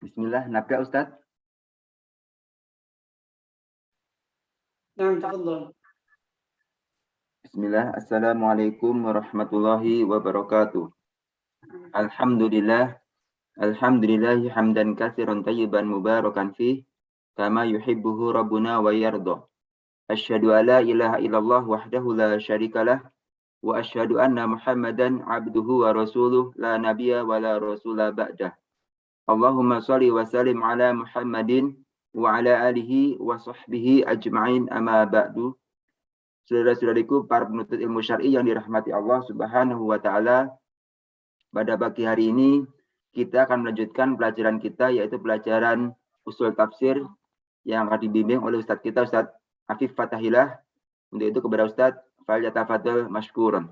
Bismillah, nabda Ustaz. Nah, tafadhol. Bismillah, Assalamualaikum warahmatullahi wabarakatuh. Alhamdulillah, alhamdulillahi hamdan katsiran tayyiban mubarakan fih, kama yuhibbuhu rabbuna wa yarda. Asyhadu an la ilaha illallah wahdahu la syarikalah, wa asyhadu anna Muhammadan abduhu wa rasuluh la nabiyya wa la rasula ba'dah. Allahumma shalli wa sallim ala Muhammadin wa ala alihi wa sahbihi ajma'in amma ba'du. Saudara-saudariku, para penuntut ilmu syar'i yang dirahmati Allah Subhanahu wa taala, pada pagi hari ini kita akan melanjutkan pelajaran kita, yaitu pelajaran usul tafsir yang akan dibimbing oleh Ustadz kita, Ustadz Afif Fatahillah. Untuk itu kepada Ustadz, falyatafadhal mashkuran.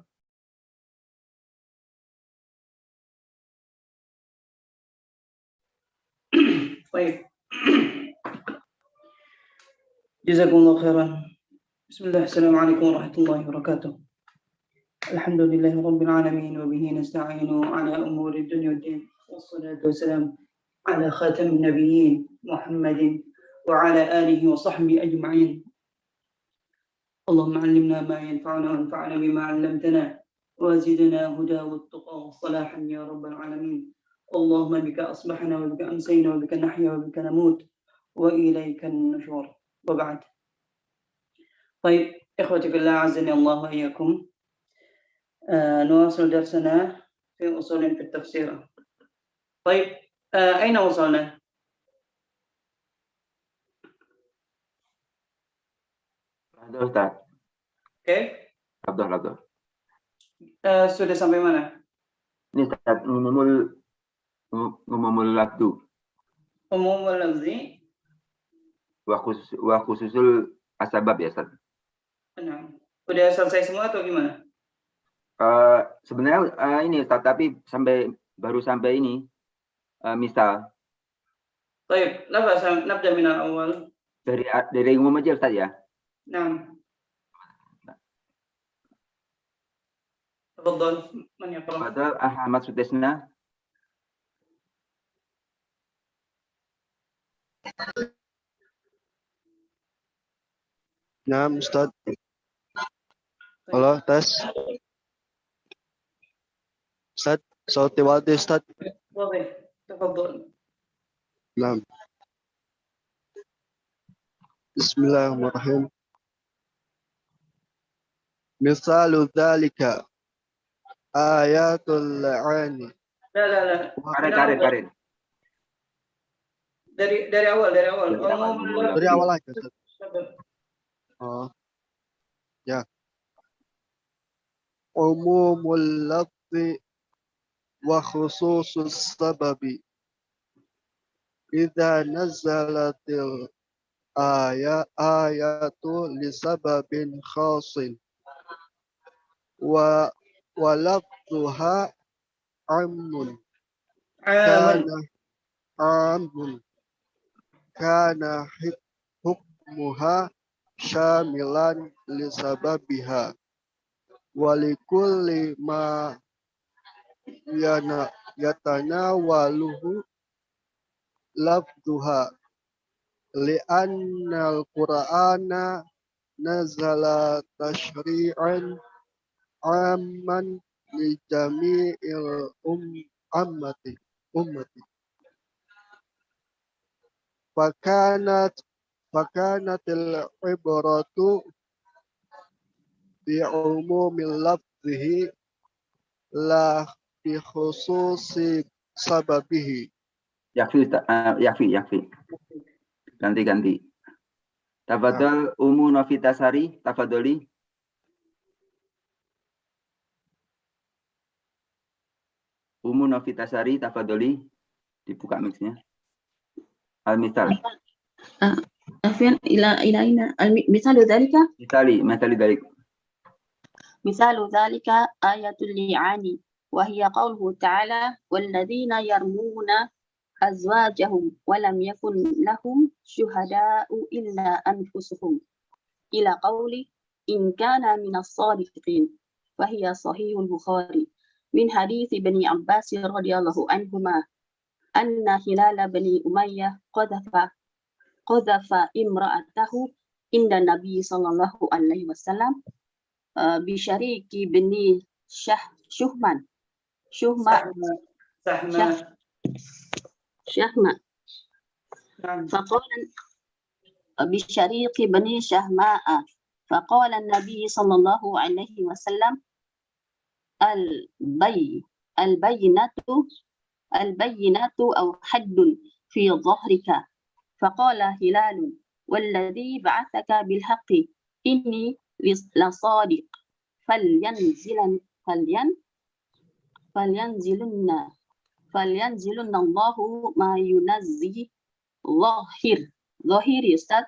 Baik. Jazakumullah khairan. Bismillah, assalamualaikum warahmatullahi wabarakatuh. Alhamdulillahi rabbil alamin wa bihi nasta'inu ala umuri dunya waddin. Wassalatu wassalamu ala khatamin nabiyyin Muhammadin wa ala alihi wa sahbihi ajma'in. Allahumma 'allimna ma yanfa'una wanfa'na bima 'allamtana wa zidna huda wattaqa wa salahan ya rabbal alamin. اللهم بك أصبحنا وبك أمسينا وبك نحيا وبك نموت وإليك النشور وبعد. طيب إخوتي في الله عزني الله وإياكم، نواصل درسنا في أصول في التفسير. طيب أين وصلنا؟ Ustaz. Oke. Abdul. Sudah sampai mana? Ini Ustaz, ngomongul lafdu. Umumul lafzi Wa khususul asbab ya, Ustaz. Nah, udah selesai semua atau gimana? Sebenarnya ini Ustaz, tapi baru sampai ini misal. Baik, nabda min al-awwal. Dari umum aja Ustaz ya. Nah. Tafadhal, man yaqra? Tafadhal Ahmad Sutesna. Nah, Ustaz. Halo, tes. Ustaz, sauti wadi Ustaz. Wadi, tafadhal. Nah. Bismillahirrahmanirrahim. Misalu dzalika ayatul la'ani. La. Karin. Dari awal. Dari awal aja. Oh. Ya. Umumul lafzi wa khususus sababi. Idza nazalatil ayatu li sababin khasin. Wa lafzuha amun. Kana hukmuha syamilan li sababiha walikulli ma yatanawaluhu lafduha li'annal qur'ana nazala tashri'an amman li jami'il ummati fakanatil ibratu bi umumil lafzihi la bi khususi sababihi. Yakfi. Ganti. Tafadhal Ummu Novitasari, tafadholi. Ummu Novitasari, tafadholi. Dibuka mix-nya. Al-misal. Afian ila aina al-misalu dzalika? Misali dzalik. Misalu dzalika ayatul li'ani wa hiya qawluhu ta'ala walladzina yarmuna azwajahum wa lam yakun lahum syuhada'u illa anfusuhum ila qawli in kana minas sadiqin wa hiya sahihul Bukhari min hadits Ibni Abbas radhiyallahu anhuma anna Hilal bin Umayyah qadhafa imra'atahu inda Nabi sallallahu alaihi wasallam bi Syariki bin Syahma فقال بالشريق بني شهماء فقال النبي صلى الله عليه وسلم البينة أو حد في ظهرك فقال هلال والذي بعثك بالحق إني لصادق فلينزلن الله ما ينزل ظاهر Ustaz.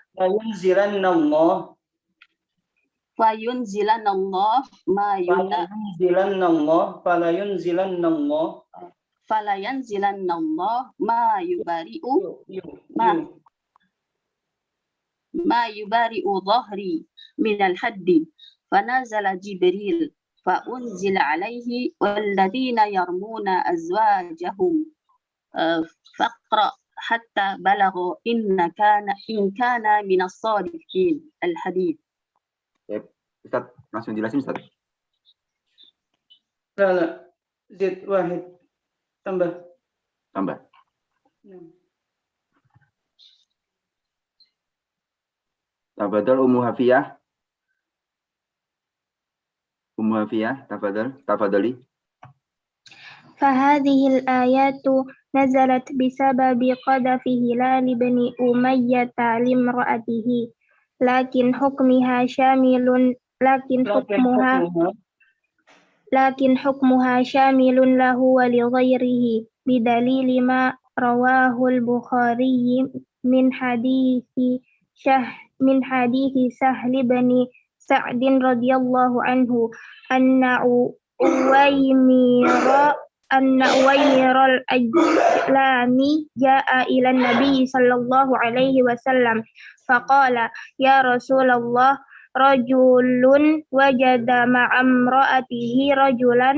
فينزلن الله ما يبرئ ظهري من الحد فنزل جبريل فأنزل عليه والذين يرمون أزواجهم فاقرأ حتى بلغوا إن كان من الصادقين الحديث. Ustaz, langsung jelasin Ustaz. لا زد واحد tambah. Tafadhal Ummu Hafiyah. Tafadhali. فهذه الآيات نزلت بسبب قذف هلال بن أمية لامرأته لكن حكمها شامل له ولغيره بدليل ما رواه البخاري من حديث سهل بن سعد رضي الله عنه أن أويمر الأجلاني جاء إلى النبي صلى الله عليه وسلم فقال يا رسول الله رجل وجد مع امرأته رجلا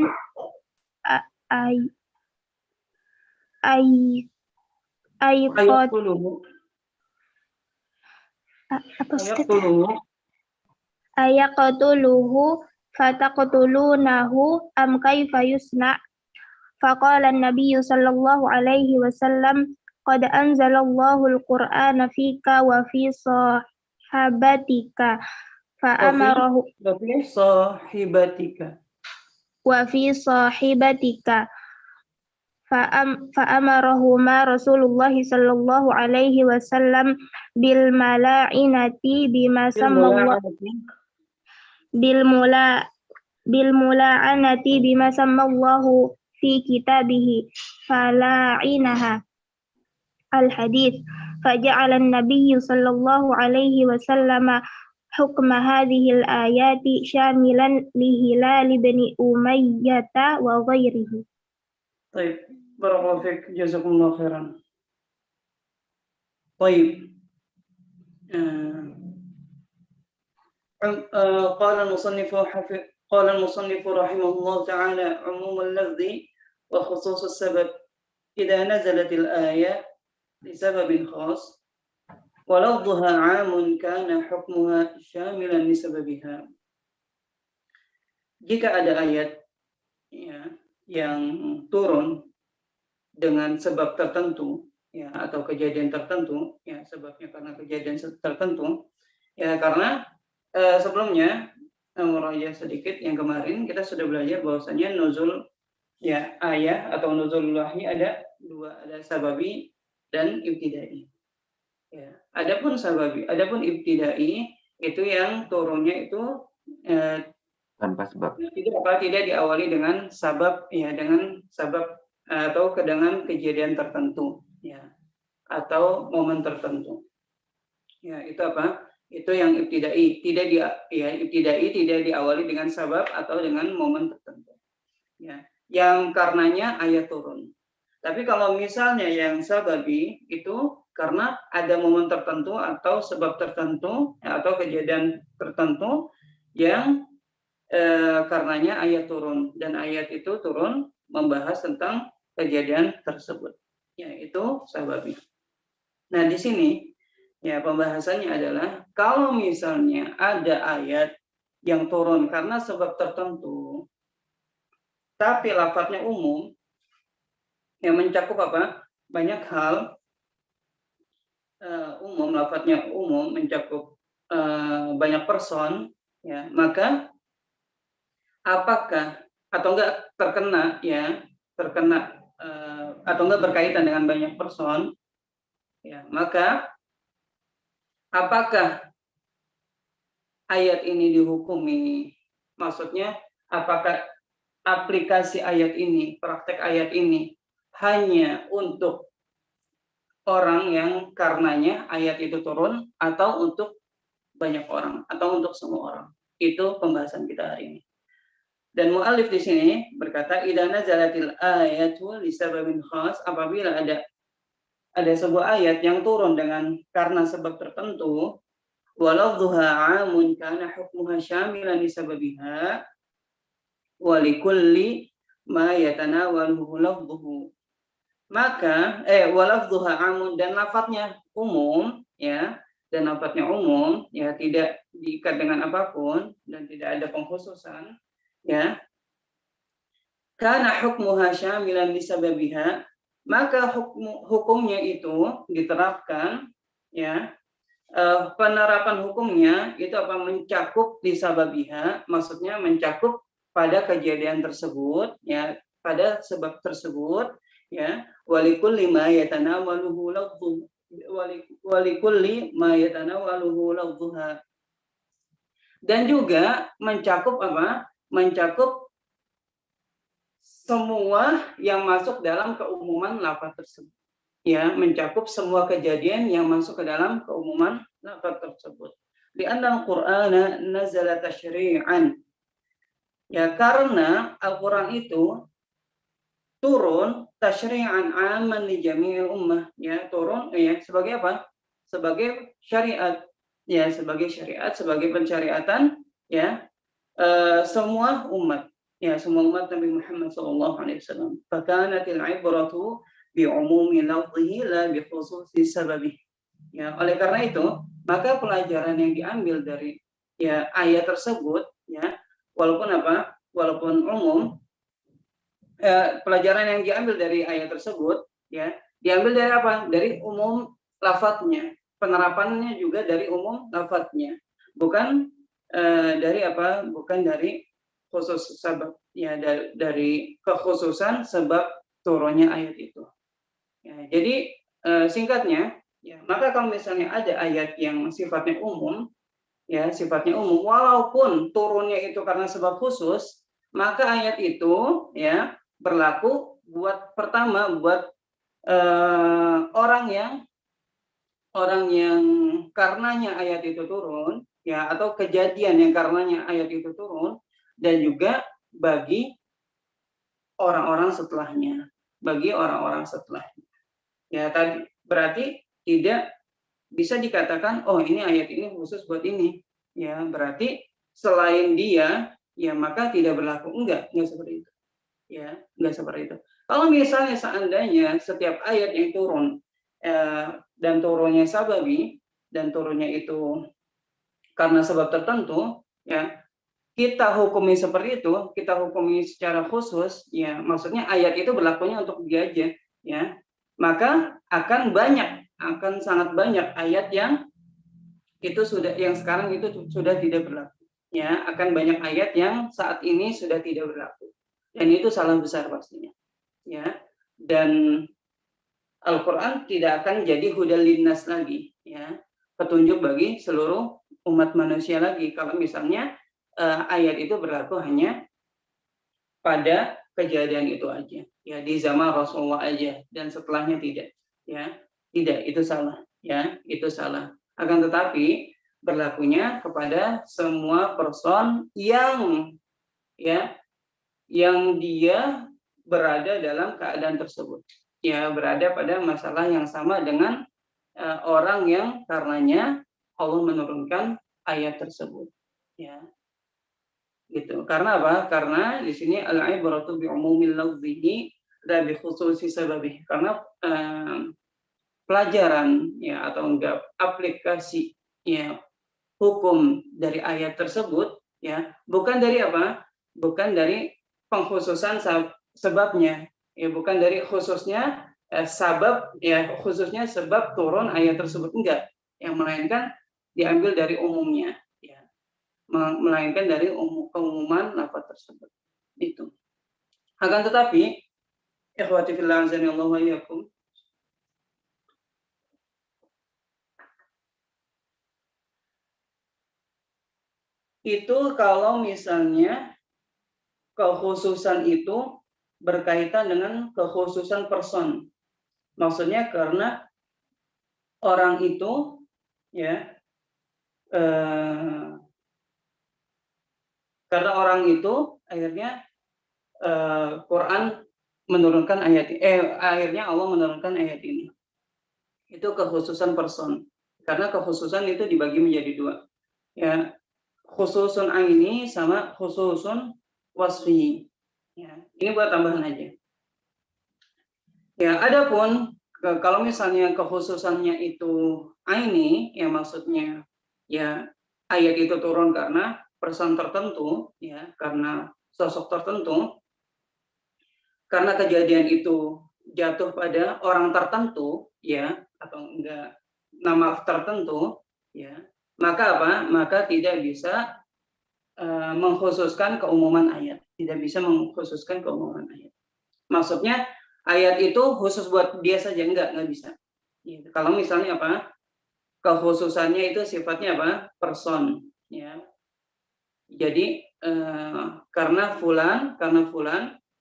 أيقتله فتقتلونه أم كيف يصنع فقال النبي صلى الله عليه وسلم قد أنزل الله القرآن فيك وفي صاحبتك فأمرهما رسول الله صلى الله عليه وسلم بالملاعنة بما سمى الله في كتابه فلاعنها الحديث فجعل النبي صلى الله عليه وسلم حكم هذه الآيات شاملا لهلال بن أمية وغيره. طيب بارك الله فيك جزاكم الله خيرا. طيب قال المصنف رحمه الله تعالى عموم اللفظ وخصوص السبب إذا نزلت الآية لسبب خاص ولفظها عام كان حكمها شاملا لسببها. Jika ada ayat yang turun dengan sebab tertentu atau kejadian tertentu, sebabnya karena kejadian tertentu, karena sebelumnya meraja sedikit yang kemarin kita sudah belajar bahwasanya nuzul ayat atau nuzul wahyi ada dua, ada sababi dan ibtidai. Adapun ibtidai itu yang turunnya itu tanpa sebab. Tidak diawali dengan sabab atau dengan kejadian tertentu atau momen tertentu. Itu apa? Itu yang ibtidai, tidak diawali dengan sabab atau dengan momen tertentu. Yang karenanya ayat turun. Tapi kalau misalnya yang sababi itu karena ada momen tertentu atau sebab tertentu atau kejadian tertentu yang karenanya ayat turun, dan ayat itu turun membahas tentang kejadian tersebut. yaitu sababi. Nah, di sini ya pembahasannya adalah kalau misalnya ada ayat yang turun karena sebab tertentu, tapi lafadznya umum, yang mencakup apa? Banyak hal, umum, lafadznya umum, mencakup banyak person, ya, maka apakah atau enggak terkena, ya, terkena atau enggak berkaitan dengan banyak person, ya, maka apakah ayat ini dihukumi, maksudnya apakah aplikasi ayat ini, praktek ayat ini hanya untuk orang yang karenanya ayat itu turun, atau untuk banyak orang, atau untuk semua orang. Itu pembahasan kita hari ini. Dan mu'alif di sini berkata, idza nazalatil ayatu li sababin khas, apabila ada sebuah ayat yang turun karena sebab tertentu, walau duha amun kana hukmuha syamilan li sababiha wa likulli ma yatanawaluhu lafdhuhu. Maka walafdhuha amun, dan lafadznya umum, ya, dan lafadznya umum, ya, tidak diikat dengan apapun dan tidak ada pengkhususan, ya. Karena hukmuha syamilan li sababiha, maka hukumnya itu diterapkan, ya, penerapan hukumnya itu apa, mencakup di sababiha, maksudnya mencakup pada kejadian tersebut, ya, pada sebab tersebut, ya, walikulli ma yatanawaluhu lafdhu, walikulli ma yatanawaluhu lafdhuha, dan juga mencakup apa, mencakup semua yang masuk dalam keumuman lafaz tersebut, ya, mencakup semua kejadian yang masuk ke dalam keumuman lafaz tersebut. Di anna al-Qur'ana nazala tasyri'an, ya, karena Al-Qur'an itu turun tasyri'an aman li jami'il ummah, ya, turun, ya, sebagai apa? Sebagai syariat, ya, sebagai syariat, sebagai pensyariatan, ya, semua umat, ya, semua umat Nabi Muhammad SAW. Fakanatil ibratu bi umumi lafzihi la bi khususi sababi. Ya, oleh karena itu, maka pelajaran yang diambil dari, ya, ayat tersebut, ya, walaupun apa? Walaupun umum, pelajaran yang diambil dari ayat tersebut, ya, diambil dari apa? Dari umum lafadznya. Penerapannya juga dari umum lafadznya. Bukan dari apa? Bukan dari khusus sebab, ya, dari kekhususan sebab turunnya ayat itu. Ya, jadi singkatnya, ya, maka kalau misalnya ada ayat yang sifatnya umum, ya, sifatnya umum, walaupun turunnya itu karena sebab khusus, maka ayat itu, ya, berlaku buat pertama buat orang yang karenanya ayat itu turun, ya, atau kejadian yang karenanya ayat itu turun, dan juga bagi orang-orang setelahnya, ya, tadi berarti tidak bisa dikatakan, oh, ini ayat ini khusus buat ini, ya, berarti selain dia, ya, maka tidak berlaku. Enggak seperti itu, ya, enggak seperti itu. Kalau misalnya seandainya setiap ayat yang turun dan turunnya sababi, dan turunnya itu karena sebab tertentu, ya, kita hukumi seperti itu, kita hukumi secara khusus, ya, maksudnya ayat itu berlakunya untuk dia aja, ya, maka akan sangat banyak ayat yang itu yang sekarang itu sudah tidak berlaku, ya, akan banyak ayat yang saat ini sudah tidak berlaku, dan itu salah besar pastinya, ya, dan Al-Quran tidak akan jadi hudal linnas lagi, ya, petunjuk bagi seluruh umat manusia lagi kalau misalnya ayat itu berlaku hanya pada kejadian itu aja, ya, di zaman Rasulullah aja, dan setelahnya tidak, ya, tidak, itu salah, ya, itu salah. Akan tetapi berlakunya kepada semua person yang, ya, yang dia berada dalam keadaan tersebut, ya, berada pada masalah yang sama dengan orang yang karenanya Allah menurunkan ayat tersebut, ya, gitu. Karena apa? Karena di sini al-ibratu bi umumil lafzihi la bi khususi sababih, karena pelajaran ya atau enggak aplikasi ya hukum dari ayat tersebut ya bukan dari apa? Bukan dari pengkhususan sebabnya, ya bukan dari khususnya sabab ya khususnya sebab turun ayat tersebut, enggak, yang melainkan diambil dari umumnya ya, melainkan dari keumuman lafaz tersebut itu. Akan tetapi ikhwati fillah azanillahu wa iyyakum, itu kalau misalnya kekhususan itu berkaitan dengan kekhususan person. Maksudnya karena orang itu ya karena orang itu akhirnya Quran menurunkan akhirnya Allah menurunkan ayat ini. Itu kekhususan person. Karena kekhususan itu dibagi menjadi dua. Ya, khususun aini sama khususun wasfi. Ya, ini buat tambahan aja. Ya, adapun kalau misalnya kekhususannya itu aini, ya maksudnya ya ayat itu turun karena person tertentu, ya karena sosok tertentu, karena kejadian itu jatuh pada orang tertentu, ya atau enggak nama tertentu, ya maka apa? Maka tidak bisa mengkhususkan keumuman ayat, tidak bisa mengkhususkan keumuman ayat. Maksudnya ayat itu khusus buat dia saja, enggak bisa. Ya, kalau misalnya apa? Kekhususannya itu sifatnya apa? Person, ya. Jadi karena fulan,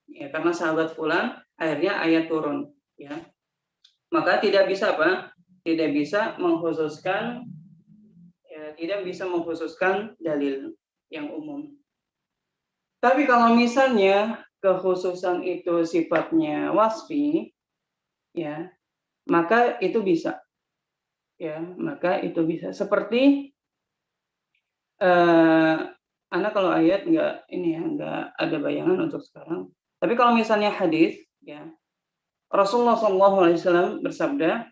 ya karena sahabat fulan, akhirnya ayat turun, ya. Maka tidak bisa apa? Tidak bisa mengkhususkan, ya, tidak bisa mengkhususkan dalil yang umum. Tapi kalau misalnya kekhususan itu sifatnya wasfi, ya, maka itu bisa, ya, maka itu bisa. Seperti Anda kalau ayat nggak ada bayangan untuk sekarang. Tapi kalau misalnya hadis, ya, Rasulullah SAW bersabda,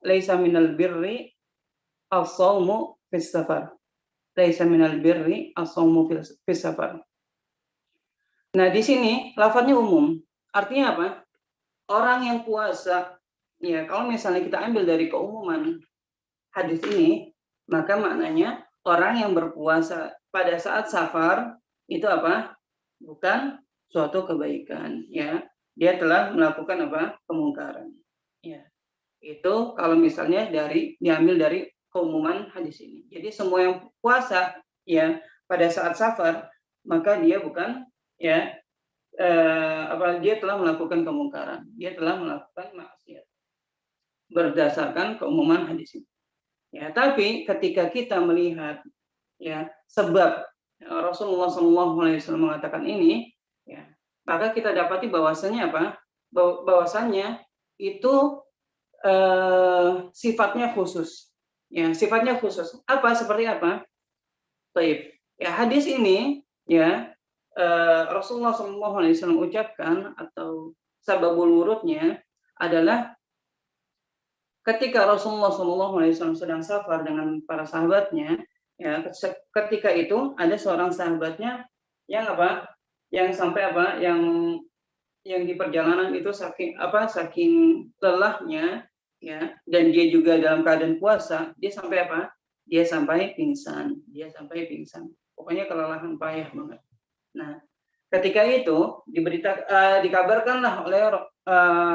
"Laisa minal birri as-shaumu fis safar." Laisa minal birri as-shaumu fis safar. Nah, di sini lafadznya umum. Artinya apa? Orang yang puasa, ya kalau misalnya kita ambil dari keumuman hadis ini, maka maknanya orang yang berpuasa pada saat safar itu apa? Bukan suatu kebaikan, ya. Dia telah melakukan apa? Kemungkaran. Ya. Itu kalau misalnya diambil dari keumuman hadis ini. Jadi semua yang puasa ya pada saat safar, maka dia bukan ya dia telah melakukan kemungkaran, dia telah melakukan maksiat berdasarkan keumuman hadis ini. Ya, tapi ketika kita melihat ya sebab Rasulullah SAW mengatakan ini, ya, maka kita dapati bahwasannya apa? Bahwasannya itu sifatnya khusus. Ya, sifatnya khusus. Seperti apa? Baik. Ya, hadis ini ya Rasulullah SAW ucapkan atau sababul wurudnya adalah ketika Rasulullah SAW sedang safar dengan para sahabatnya, ya ketika itu ada seorang sahabatnya yang apa? Yang sampai apa? Yang di perjalanan itu saking lelahnya, ya, dan dia juga dalam keadaan puasa, dia sampai apa? Dia sampai pingsan. Pokoknya kelelahan payah banget. Nah, ketika itu dikabarkanlah oleh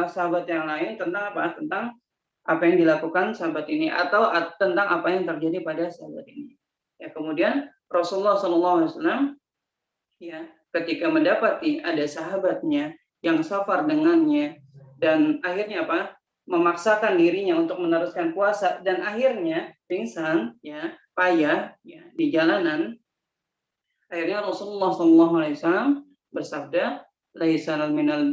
sahabat yang lain tentang apa? Tentang apa yang dilakukan sahabat ini atau tentang apa yang terjadi pada sahabat ini. Ya, kemudian Rasulullah SAW ya ketika mendapati ada sahabatnya yang safar dengannya dan akhirnya apa? Memaksakan dirinya untuk meneruskan puasa dan akhirnya pingsan, ya, payah ya di jalanan. Akhirnya Rasulullah SAW bersabda, "Laisa minal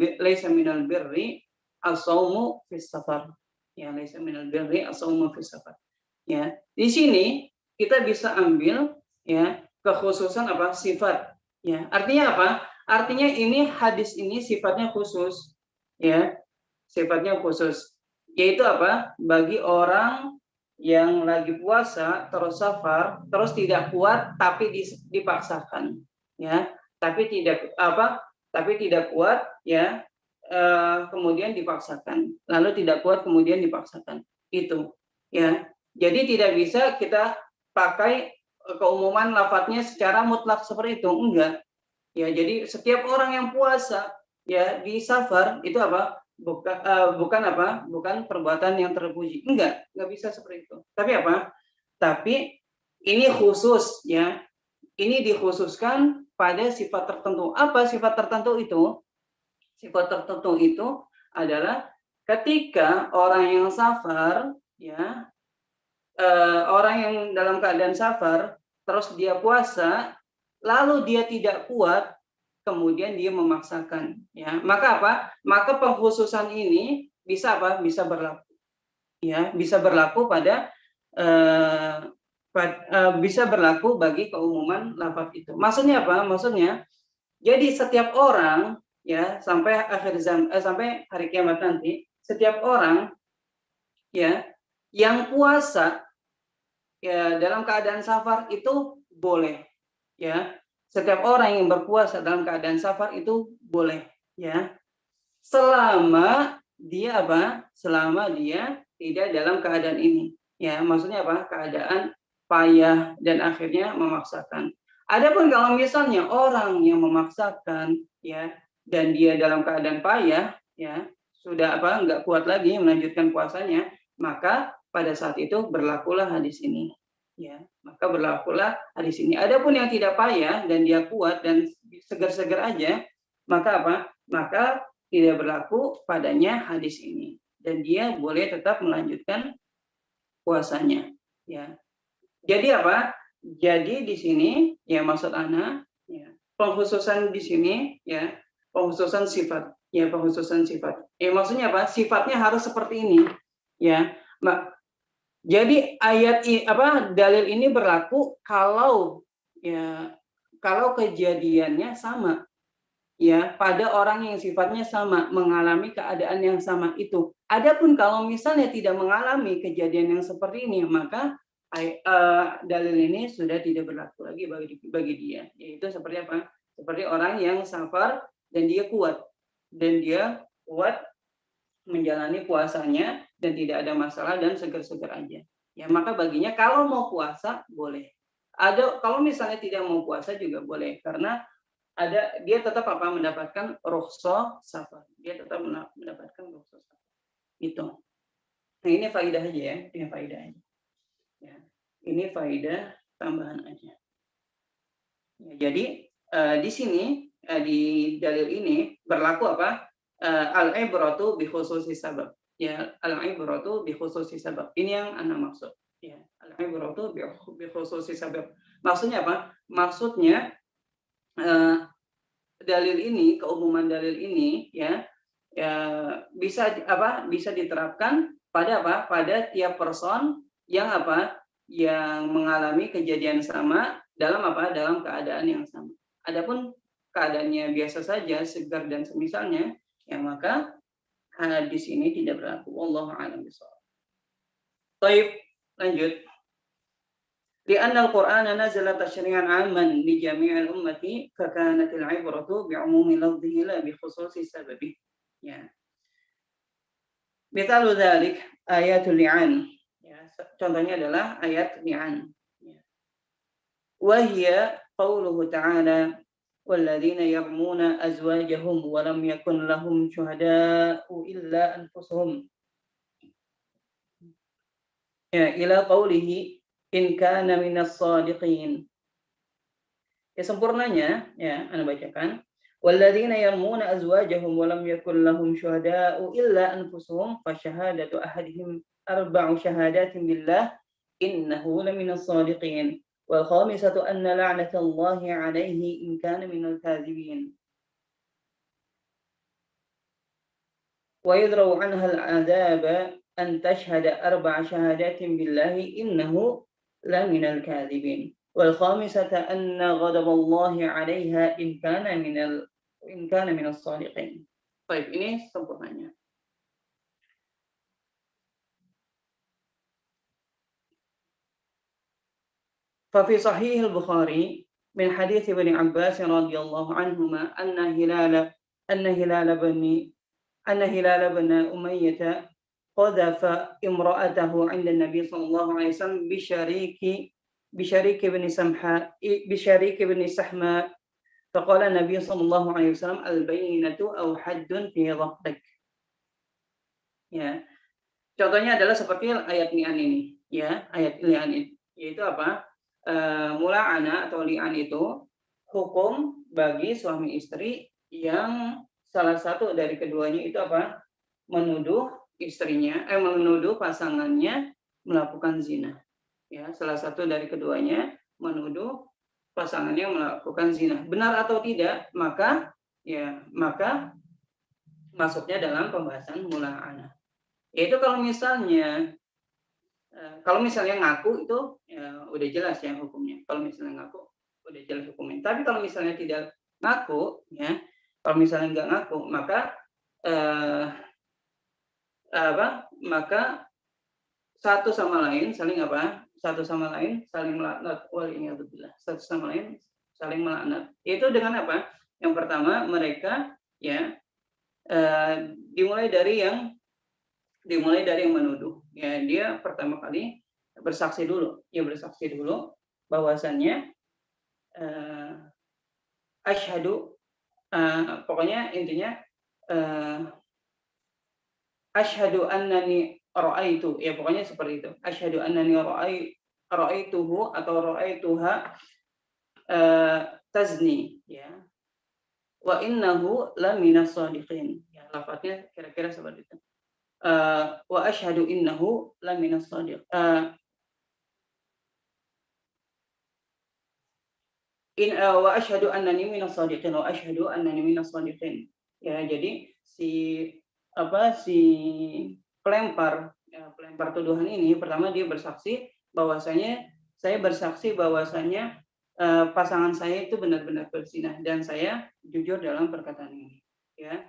birri as-shaumu fis safar." Ya, laisa minal birri as-shaumu fis safar. Ya, di sini kita bisa ambil ya kekhususan apa? Sifat. Ya, artinya apa? Artinya ini hadis ini sifatnya khusus. ya, sifatnya khusus. Yaitu apa? Bagi orang yang lagi puasa terus safar, terus tidak kuat tapi dipaksakan, ya. Tapi tidak kuat, ya. Kemudian dipaksakan. Lalu tidak kuat kemudian dipaksakan. Itu, ya. Jadi tidak bisa kita pakai keumuman lafadznya secara mutlak seperti itu, enggak. Ya, jadi setiap orang yang puasa, ya, di safar itu apa? Bukan perbuatan yang terpuji. Enggak bisa seperti itu. Tapi apa? Tapi ini khusus, ya. Ini dikhususkan pada sifat tertentu. Apa sifat tertentu itu? Sifat tertentu itu adalah ketika orang yang safar, ya, orang yang dalam keadaan safar, terus dia puasa, lalu dia tidak kuat, kemudian dia memaksakan, ya. Maka apa? Maka pengkhususan ini bisa apa? Bisa berlaku, ya. Bisa berlaku pada bisa berlaku bagi keumuman lafaz itu. Maksudnya apa? Maksudnya, jadi setiap orang, ya, sampai akhir zaman, sampai hari kiamat nanti, setiap orang, ya, yang puasa, ya, dalam keadaan safar itu boleh, ya. Setiap orang yang berpuasa dalam keadaan safar itu boleh, ya. Selama dia apa? Selama dia tidak dalam keadaan ini, ya. Maksudnya apa? Keadaan payah dan akhirnya memaksakan. Adapun kalau misalnya orang yang memaksakan, ya, dan dia dalam keadaan payah, ya, sudah apa? Nggak kuat lagi melanjutkan puasanya, maka pada saat itu berlakulah hadis ini, ya. Maka berlakulah hadis ini. Adapun yang tidak payah dan dia kuat dan segar-segar aja, maka apa? Maka tidak berlaku padanya hadis ini dan dia boleh tetap melanjutkan puasanya, ya. Jadi apa? Jadi di sini, ya, maksud ana, ya, pengkhususan di sini, ya, pengkhususan sifat, ya, pengkhususan sifat. Maksudnya apa? Sifatnya harus seperti ini, ya. Jadi dalil ini berlaku kalau, ya, kalau kejadiannya sama, ya, pada orang yang sifatnya sama, mengalami keadaan yang sama itu. Adapun kalau misalnya tidak mengalami kejadian yang seperti ini, maka dalil ini sudah tidak berlaku lagi bagi dia. Yaitu seperti apa? Seperti orang yang safar dan dia kuat menjalani puasanya dan tidak ada masalah dan segar-segar aja. Ya, maka baginya kalau mau puasa boleh. Kalau misalnya tidak mau puasa juga boleh, karena dia tetap mendapatkan rukhsah safar. Dia tetap mendapatkan rukhsah safar. Itu. Nah, ini faidah aja, ya. Ini faidah aja. Ya. Ini faidah tambahan aja. Ya, jadi di sini di dalil ini berlaku apa? Al-ibratu bi khususi sabab. Ya, al-ibratu bi khususi sabab. Ini yang ana maksud. Ya, al-ibratu bi khususi sabab. Maksudnya apa? Maksudnya dalil ini, keumuman dalil ini, ya, bisa diterapkan pada apa? Pada tiap person yang yang mengalami kejadian sama dalam keadaan yang sama. Adapun keadaannya biasa saja, segar dan semisalnya, ya, maka hadis ini tidak berlaku. Wallahu a'lam bishawab. Baik, lanjut. لأن القرآن نزل تشريعا عاما لجميع الأمة فكانت العبرة بعموم لفظه لا بخصوص سببه. Ya. مثال ذلك آيات اللعان. Ya, contohnya adalah ayat li'an. Ya. وهي قوله تعالى والذين يرمون أزواجهم ولم يكن لهم شهداء إلا أنفسهم. Ya, ila qawlihi in kana minas shadiqin. Ya, sempurnanya, ya, ana bacakan. Walladzina yarmuna azwajahum wa lam yakul lahum syuhada'u illa anfusuhum fa syahadatu ahadihim arba'u syahadatin billah innahu laminas shadiqin. Wal khamisatu anna la'natallahi 'alaihi in kana minal kadhibin. Wa yadra'u 'anha al-'adaba an tashhada arba'a syahadatin billahi innahu لمن الكاذبين والخامسة أن غضب الله عليها إن كان من الصادقين. Baik, ini sempurnanya. ففي صحيح البخاري من حديث ابن عباس رضي الله عنهما أن هلال بن أمية قذف امرأته عند النبي صلى الله عليه وسلم بشريك بن سحماء فقال النبي صلى الله عليه وسلم البينة أو حد في ضبطك. Ya, contohnya adalah seperti ayat li'an ini, ya, ayat li'an ini, yaitu apa? Mula'ana atau li'an itu hukum bagi suami istri yang salah satu dari keduanya itu apa? Menuduh menuduh pasangannya melakukan zina. Ya, salah satu dari keduanya menuduh pasangannya melakukan zina. Benar atau tidak, maka masuknya dalam pembahasan mula'ana. Yaitu kalau misalnya ngaku itu ya, udah jelas ya hukumnya. Kalau misalnya ngaku udah jelas hukumnya. Tapi kalau misalnya tidak ngaku, ya, kalau misalnya nggak ngaku, maka maka satu sama lain saling melaknat. Satu sama lain saling melaknat. Itu dengan apa? Yang pertama mereka ya dimulai dari yang menuduh. Ya, dia pertama kali bersaksi dulu. Dia bersaksi dulu bahwasannya asyhadu, pokoknya intinya asyhadu annani ra'aitu. Ya, pokoknya seperti itu. Asyhadu annani ra'aituhu atau ra'aituha tazni, ya. Wa innahu laminas shadiqin. Ya, lafadznya kira-kira seperti itu. Wa asyhadu innahu laminas shadiq. Wa asyhadu annani minas shadiqin wa asyhadu annani minas shadiqin. Ya, jadi si pelempar tuduhan ini pertama dia bersaksi bahwasanya pasangan saya itu benar-benar berzina dan saya jujur dalam perkataan ini. Ya.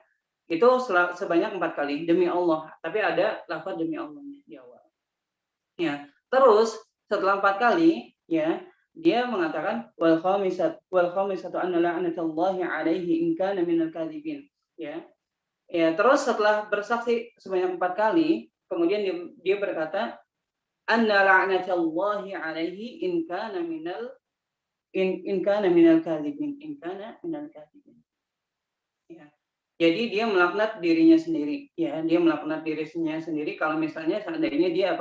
Itu sebanyak 4 kali demi Allah, tapi ada lafaz demi Allahnya di awal. Ya, terus setelah 4 kali, ya, dia mengatakan wal khamisatu anna la'natullahi 'alaihi in kana minal kadhibin. Ya. Ya, terus setelah bersaksi sebanyak 4 kali, kemudian dia berkata anna la'natullahi 'alaihi in kana minal kadhibin. Ya. Jadi dia melaknat dirinya sendiri, ya, dia melaknat dirinya sendiri kalau misalnya seandainya dia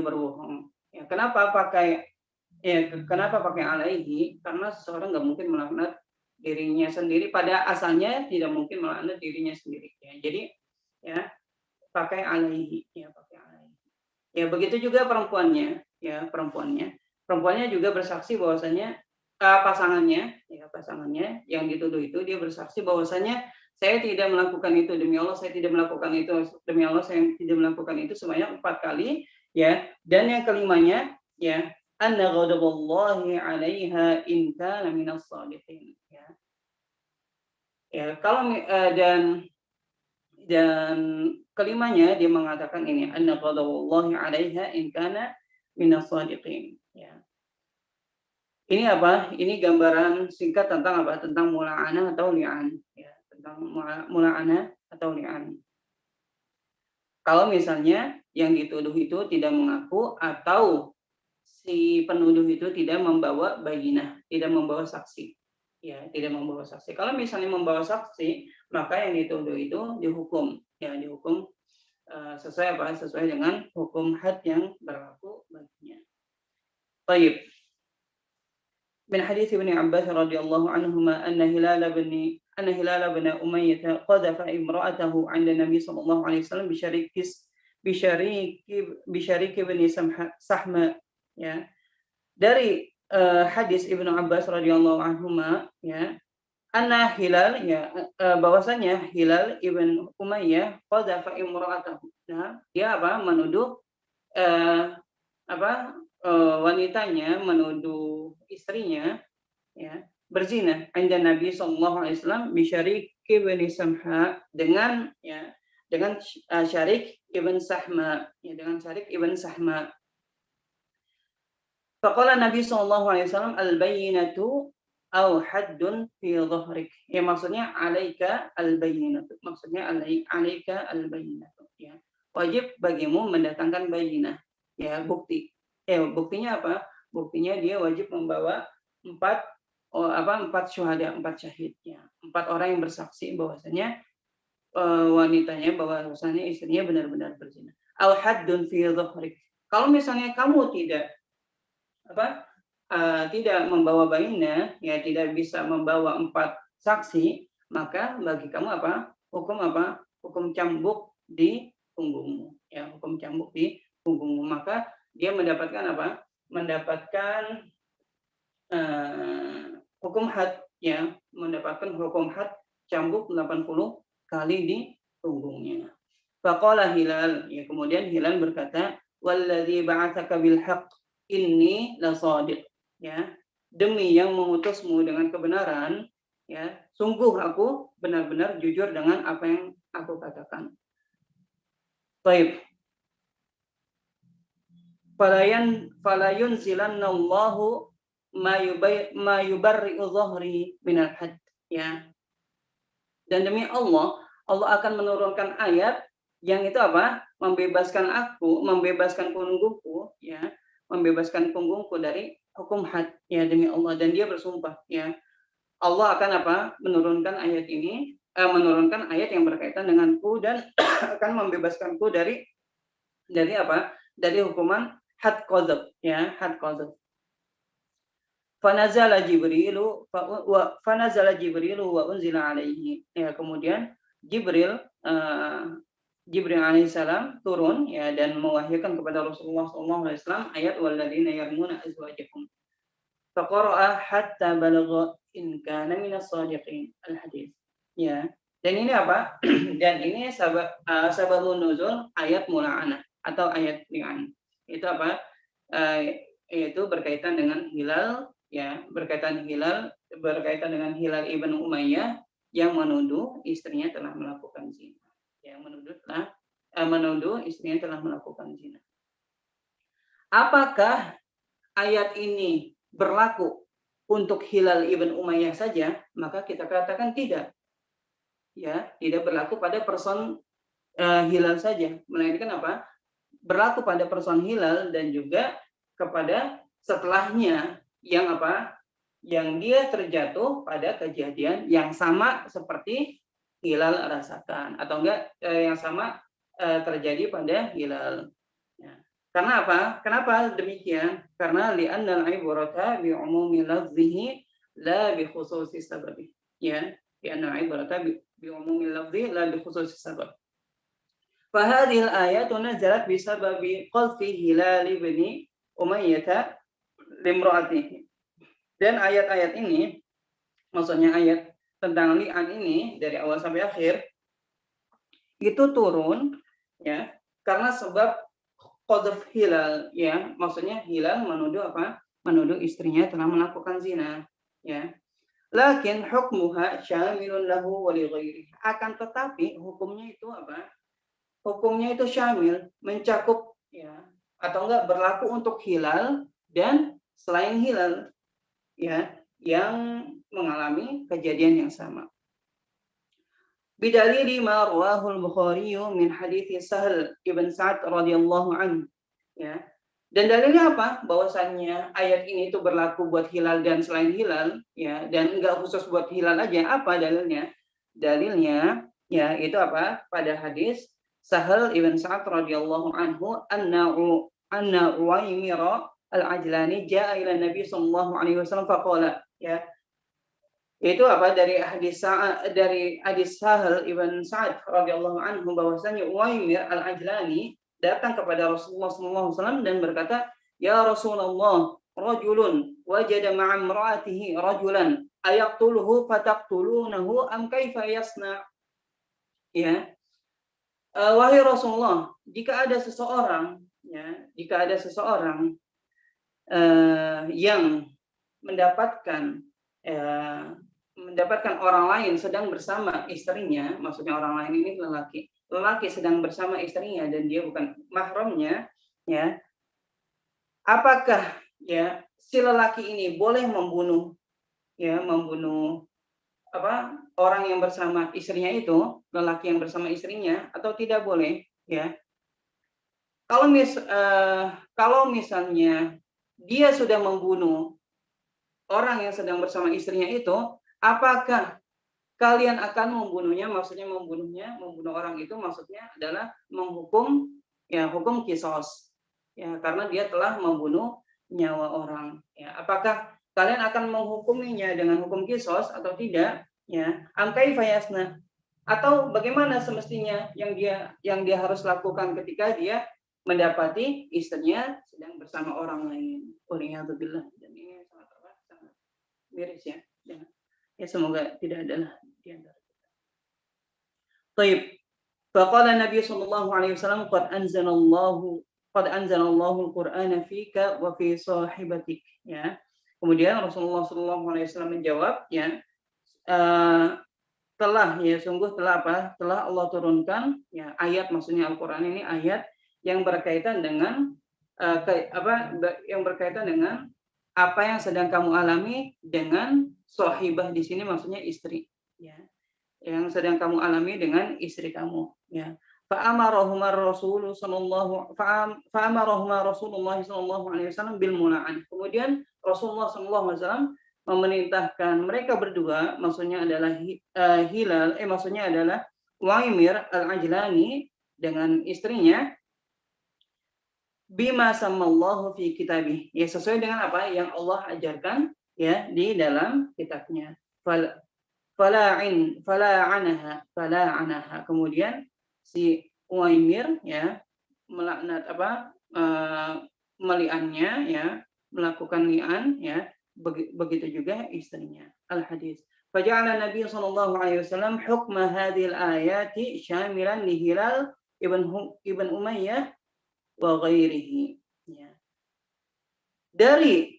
berbohong. Ya, kenapa pakai alaihi? Karena seseorang nggak mungkin melaknat dirinya sendiri, pada asalnya tidak mungkin melaknat dirinya sendiri. Ya, jadi ya pakai alaihi, ya pakai alaihi. Ya, begitu juga perempuannya juga bersaksi bahwasanya pasangannya yang dituduh itu dia bersaksi bahwasanya saya tidak melakukan itu demi Allah, saya tidak melakukan itu demi Allah, saya tidak melakukan itu sebanyak 4 kali, ya. Dan yang kelimanya, ya, anna ghadaballahi 'alaiha in kana minas shadiqin, ya. Ya, kalau dan kelimanya dia mengatakan ini anna ghadaballahi 'alaiha in kana minas shadiqin, ya. Ini apa? Ini gambaran singkat tentang apa? Tentang mula'anah atau li'an, ya. Tentang mula'anah atau li'an. Kalau misalnya yang dituduh itu tidak mengaku atau si penuduh itu tidak membawa bayinah, tidak membawa saksi. Ya, tidak membawa saksi. Kalau misalnya membawa saksi, maka yang dituduh itu dihukum, ya, dihukum sesuai dengan hukum had yang berlaku baginya. Baik. من حديث ابن عباس رضي الله عنهما أن هلال بن أمية قذف امرأته عند النبي صلى الله عليه وسلم بشريك بن سحماء. Ya. Dari hadis Ibnu Abbas radhiyallahu anhuma, ya, anna Hilal, ya, bahwasanya Hilal ibn Umayyah qadhafa imra'atahu. Nah, dia menuduh wanitanya, menuduh istrinya, ya, berzina. Inda Nabi sallallahu alaihi wasallam ibn Samha dengan Syarik ibn Sahma, ya, dengan Syarik ibn Sahma. Faqala Nabi sallallahu alaihi wasallam al-bayyinatu aw haddun fi dhahrik. Ya, maksudnya alaika al-bayyinatu. Maksudnya alaika al-bayyinatu, ya. Wajib bagimu mendatangkan bayyinah, ya, bukti. Buktinya apa? Buktinya dia wajib membawa empat syuhada, 4 syahid, ya. 4 orang yang bersaksi bahwasanya wanitanya, bahwasanya istrinya benar-benar berzina. Al haddun fi dhahrik. Kalau misalnya kamu tidak membawa bayyinah, ya, tidak bisa membawa 4 saksi, maka bagi kamu hukum cambuk di punggungmu, ya, hukum cambuk di punggungmu. Maka dia mendapatkan mendapatkan hukum had, ya, mendapatkan hukum had cambuk 80 kali di punggungnya. Faqala Hilal, ya, kemudian Hilal berkata, walladzi ba'atsaka bil haqq inni la shadiq, ya, demi yang mengutusmu dengan kebenaran, ya, sungguh aku benar-benar jujur dengan apa yang aku katakan. Baik. Falayun zilanallahu ma yubarri'u dhahri minal had, ya. Dan demi Allah akan menurunkan ayat yang itu membebaskan punggungku, ya, membebaskan punggungku dari hukum had, ya, demi Allah. Dan dia bersumpah, ya, Allah akan menurunkan ayat ini, menurunkan ayat yang berkaitan denganku dan akan membebaskanku dari hukuman had qadzaf, ya, had qadzaf. Fanazala Jibrilu wa unzila alaihi. Ya, kemudian Jibril alaihissalam turun, ya, dan mewahyukan kepada Rasulullah SAW ayat walladzina yarmuna azwajakum. Faqara'a hatta balagha in kana minas shadiqin, al-hadis. Ya. Dan ini Dan ini sababun nuzul ayat mula'anah atau ayat li'an. Itu yaitu berkaitan dengan Hilal, ya, berkaitan dengan Hilal ibn Umayyah yang menuduh istrinya telah melakukan zina. Yang menuduh istrinya telah melakukan zina. Apakah ayat ini berlaku untuk Hilal ibn Umayyah saja? Maka kita katakan tidak. Ya, tidak berlaku pada person Hilal saja, melainkan berlaku pada person Hilal dan juga kepada setelahnya yang dia terjatuh pada kejadian yang sama seperti Hilal rasakan, atau enggak yang sama terjadi pada Hilal. Ya. Karena Kenapa demikian? Karena li'annal ibrata bi umumi lafzihi la bi khususi sababi. Ya, li'annal ibrata bi umumi lafzihi la bi khususi sabab. Fa hadhihi al-ayatu nazalat bi sababi qadfi Hilal ibn Umayyah limra'atihi. Dan ayat-ayat ini, maksudnya ayat tentang li'an ini dari awal sampai akhir itu turun, ya, karena sebab qadzaf Hilal, ya, maksudnya Hilal menuduh istrinya telah melakukan zina, ya. Lakin hukmuha syamilun lahu wa li ghairihi. Akan tetapi hukumnya itu Hukumnya itu syamil, mencakup, ya, atau enggak berlaku untuk Hilal dan selain Hilal, ya, yang mengalami kejadian yang sama. Bidalili ma rawahu al-Bukhari min hadits Sahal ibn Sa'ad radhiyallahu anhu, ya. Dan dalilnya bahwasannya ayat ini itu berlaku buat Hilal dan selain Hilal, ya, dan enggak khusus buat Hilal aja. Apa dalilnya? Dalilnya, ya, itu pada hadis Sahal ibn Sa'ad radhiyallahu anhu anna Uwaimira al-Ajlani jaa ila Nabi sallallahu alaihi wasallam faqala, ya. Itu dari hadis Sahal ibn Sa'ad radhiyallahu anhu bahwasanya Uwaimir al-Ajlani datang kepada Rasulullah sallallahu alaihi wasallam dan berkata, "Ya Rasulullah, rajulun wajada ma'a imra'atihi rajulan ayaqtuluhu fataqtulunahu am kaifa yasna?" Ya. Wahai Rasulullah, jika ada seseorang yang mendapatkan mendapatkan orang lain sedang bersama istrinya, maksudnya orang lain ini lelaki sedang bersama istrinya dan dia bukan mahramnya, ya, apakah ya si lelaki ini boleh membunuh orang yang bersama istrinya itu, lelaki yang bersama istrinya, atau tidak boleh, ya. Kalau misalnya dia sudah membunuh orang yang sedang bersama istrinya itu, apakah kalian akan membunuhnya? Maksudnya membunuh orang itu maksudnya adalah menghukum, ya, hukum kisos, ya, karena dia telah membunuh nyawa orang. Ya, apakah kalian akan menghukuminya dengan hukum kisos atau tidak? Ya, angkai fayasna, atau bagaimana semestinya yang dia harus lakukan ketika dia mendapati istrinya sedang bersama orang lain. Waliyadzubillah. Dan ini sangat miris, ya. Ya, semoga tidak adalah di antara kita. Baik. Faqala Nabi sallallahu alaihi wasallam qad anzalallahu al-Qur'ana fika wa fi sahibatik, ya. Kemudian Rasulullah sallallahu alaihi wasallam menjawab, ya, sungguh telah Allah turunkan, ya, ayat, maksudnya Al-Qur'an ini ayat yang berkaitan dengan apa yang sedang kamu alami dengan sahibah di sini maksudnya istri, ya. Yang sedang kamu alami dengan istri kamu, ya. Fa'amarahuma Rasulullah sallallahu alaihi wasallam bil mula'an. Kemudian Rasulullah sallallahu alaihi wasallam memerintahkan mereka berdua, maksudnya adalah maksudnya adalah Uwaimir al-Ajlani dengan istrinya, bima sammallahu fi kitabih, ya, sesuai dengan apa yang Allah ajarkan, ya, di dalam kitabnya. Fala'anaha. Kemudian si Uwaimir, ya, melaknat meli'annya, ya, melakukan li'an, ya, begitu juga istrinya. Al-hadis. Faja'ala Nabi sallallahu alaihi wasallam hukma hadhil ayati syamilan li Hilal ibn Umayyah wa ghairihi, ya. Dari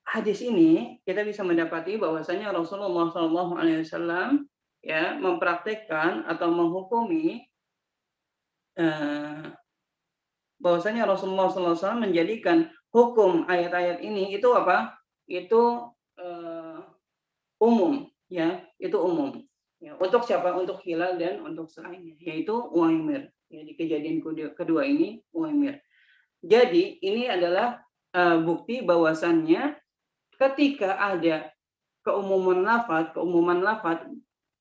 hadis ini kita bisa mendapati bahwasanya Rasulullah sallallahu alaihi wasallam, ya, mempraktekkan atau menghukumi bahwasanya Rasulullah sallallahu alaihi wasallam menjadikan hukum ayat-ayat ini itu apa? Itu umum, ya, itu umum. Ya, untuk siapa? Untuk Hilal dan untuk selainnya, yaitu Uwaimir. Ya, di kejadian kedua ini Uwaimir. Jadi ini adalah bukti bahwasannya ketika ada keumuman lafaz,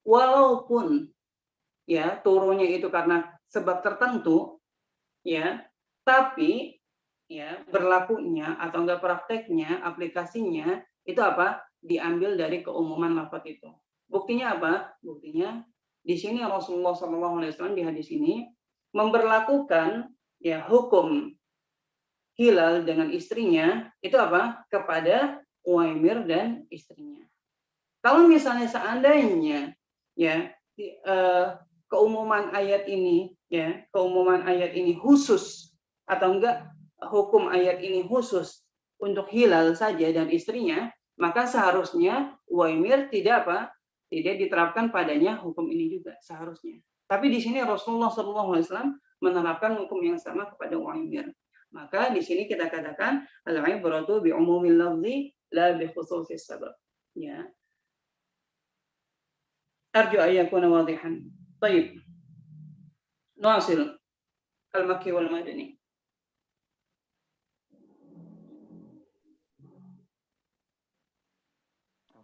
walaupun, ya, turunnya itu karena sebab tertentu, ya, tapi, ya, berlakunya atau enggak prakteknya, aplikasinya itu apa? Diambil dari keumuman lafaz itu. Buktinya apa? Buktinya di sini Rasulullah SAW di hadis ini memberlakukan, ya, hukum Hilal dengan istrinya itu apa? Kepada Uwaimir dan istrinya. Kalau misalnya seandainya, ya, keumuman ayat ini khusus atau enggak hukum ayat ini khusus untuk Hilal saja dan istrinya, maka seharusnya Uwaimir tidak diterapkan padanya hukum ini juga seharusnya. Tapi di sini Rasulullah SAW menerapkan hukum yang sama kepada Uwaimir. Maka di sini kita katakan al-ibratu bi umumil lafzi la bi khususis sabab. Ya. Arju ayyakuna wadihan. Baik. Nuasil al-Makki wal Madani.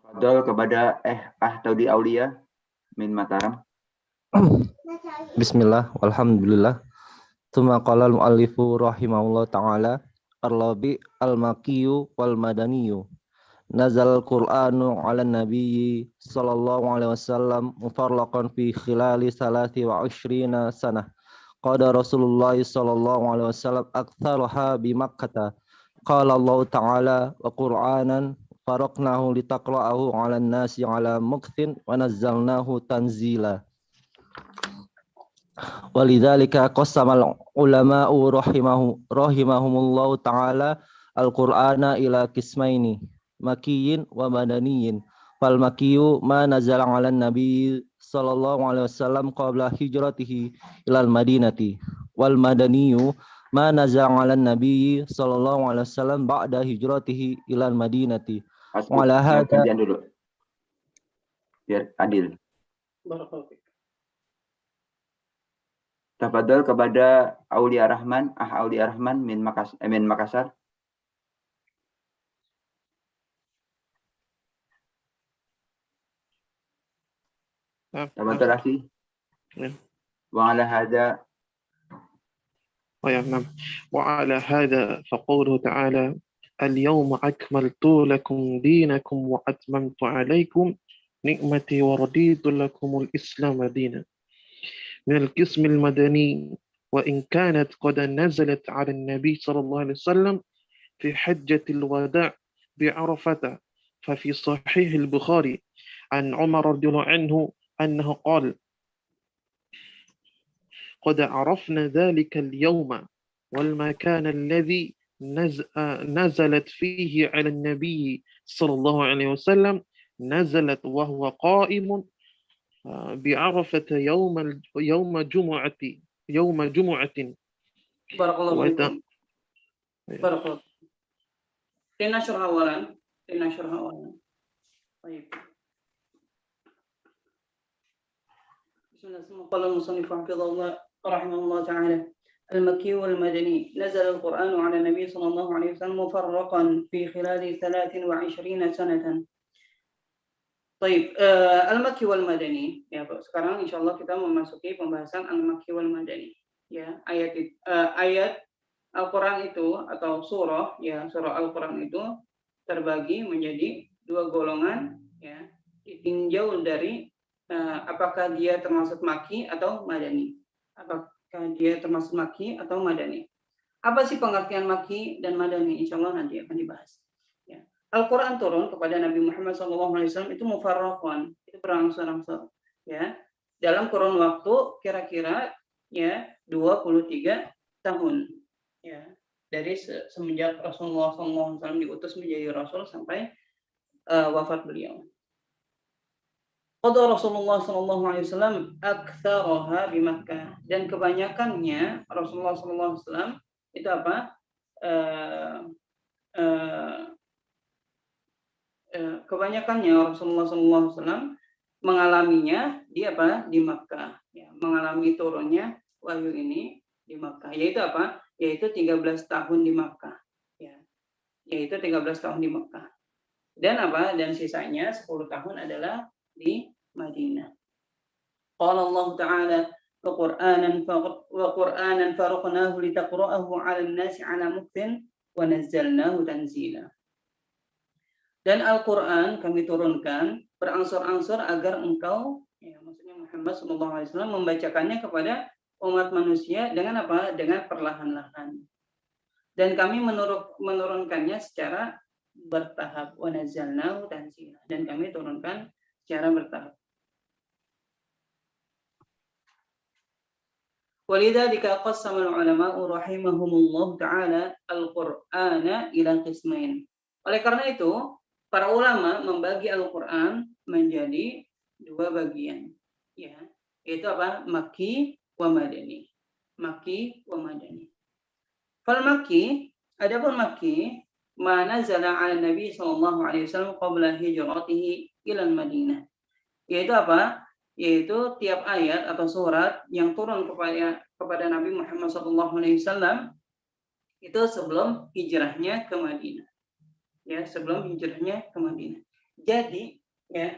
Fadol kepada Ahtaudi Aulia min Mataram. Bismillah, walhamdulillah. Tsumma qala al-mu'allifu rahimahullah ta'ala ar-rabi al-makkiyu wal madaniyu. Nazal al-Qur'anu 'ala nabiyyi sallallahu alaihi wasallam mufarraqan fi khilali 23 sanah. Qala Rasulullah sallallahu alaihi wasallam aktsaraha bi Makkah. Qala Allah ta'ala wa Qur'anan faraqnahu litaqra'ahu 'ala an-nasi 'ala mukthin wa nazzalnahu tanzila. Walidzalika qasamal ulama'u rahimahumullahu ta'ala al-Qur'ana ila qismaini makiyyin wa madaniyin. Fal makkiyu ma nazala 'alan nabi sallallahu alaihi wasallam qabla hijratihi ilal madinati. Wal madaniyu ma nazala 'alan nabi sallallahu alaihi wasallam ba'da hijratihi ilal madinati. Wa ala hadza Gantian dulu biar adil. Barakallahu fiik. Tafadhol kepada Aulia Rahman, Aulia Rahman min Makassar. تفضل أخي. وعلى هذا نعم. وعلى هذا فقوله تعالى اليوم أكملت لكم دينكم وأتممت عليكم نعمتي ورضيت لكم الإسلام دينا من القسم المدني وإن كانت قد نزلت على النبي صلى الله عليه وسلم في حجة الوداع بعرفة ففي صحيح البخاري عن عمر رضي الله عنه أنه قال قد عرفنا ذلك اليوم والمكان الذي نزلت فيه على النبي صلى الله عليه وسلم نزلت وهو قائم بعرفة يوم جمعة Barakallahu fiikum. Barakallahu. Tinasyrah awalan. Baik. Bismillahirrahmanirrahim. Qala al-musannif rahimahullah ta'ala. المكي والمدني نزل القرآن على النبي صلى الله عليه وسلم مفرقا في خلال 23 سنة. طيب المكي والمدني ya sekarang insyaallah kita memasuki pembahasan al-makki wal madani ya ayat Al-Qur'an itu atau surah Al-Qur'an itu terbagi menjadi dua golongan ya ditinjau dari apakah dia termasuk makki atau madani. Apa sih pengertian makki dan madani? Insyaallah nanti akan dibahas. Ya. Al-Quran turun kepada Nabi Muhammad SAW itu mufarraqan, itu berangsur-angsur. Ya. Dalam kurun waktu kira-kira ya 23 tahun. Ya. Dari semenjak Rasulullah SAW diutus menjadi Rasul sampai wafat beliau. Qadha Rasulullah SAW aktsaraha di Makkah, dan kebanyakannya Rasulullah SAW itu apa? Kebanyakannya Rasulullah SAW mengalaminya di apa? Di Makkah. Ya, mengalami turunnya wahyu ini di Makkah. Yaitu apa? Yaitu 13 tahun di Makkah. Ya. Yaitu 13 tahun di Makkah. Dan apa? Dan sisanya 10 tahun adalah di Madinah. Qala Allah Ta'ala wa Qur'anan faraqnahu litaqra'ahu 'alan nasi 'ala muktin wa nazzalnahu tanzila. Dan Al-Qur'an kami turunkan berangsur-angsur agar engkau ya maksudnya Muhammad SAW membacakannya kepada umat manusia dengan apa? Dengan perlahan-lahan. Dan kami menurunkannya secara bertahap wa nazzalnahu tanzila, dan kami turunkan secara bertahap. Walidzalika qassama al-ulama'u rahimahumullah ta'ala al-Qur'ana ila qismain. Oleh karena itu, para ulama membagi Al-Qur'an menjadi dua bagian, ya, yaitu apa? Makki wa madani. Makki wa madani. Fal makki, adapun makki, ma nazala 'ala Nabi sallallahu alaihi wasallam qabla hijratihi ila Madinah. Yaitu apa? Yaitu tiap ayat atau surat yang turun kepada Nabi Muhammad SAW itu sebelum hijrahnya ke Madinah. Ya, sebelum hijrahnya ke Madinah. Jadi, ya,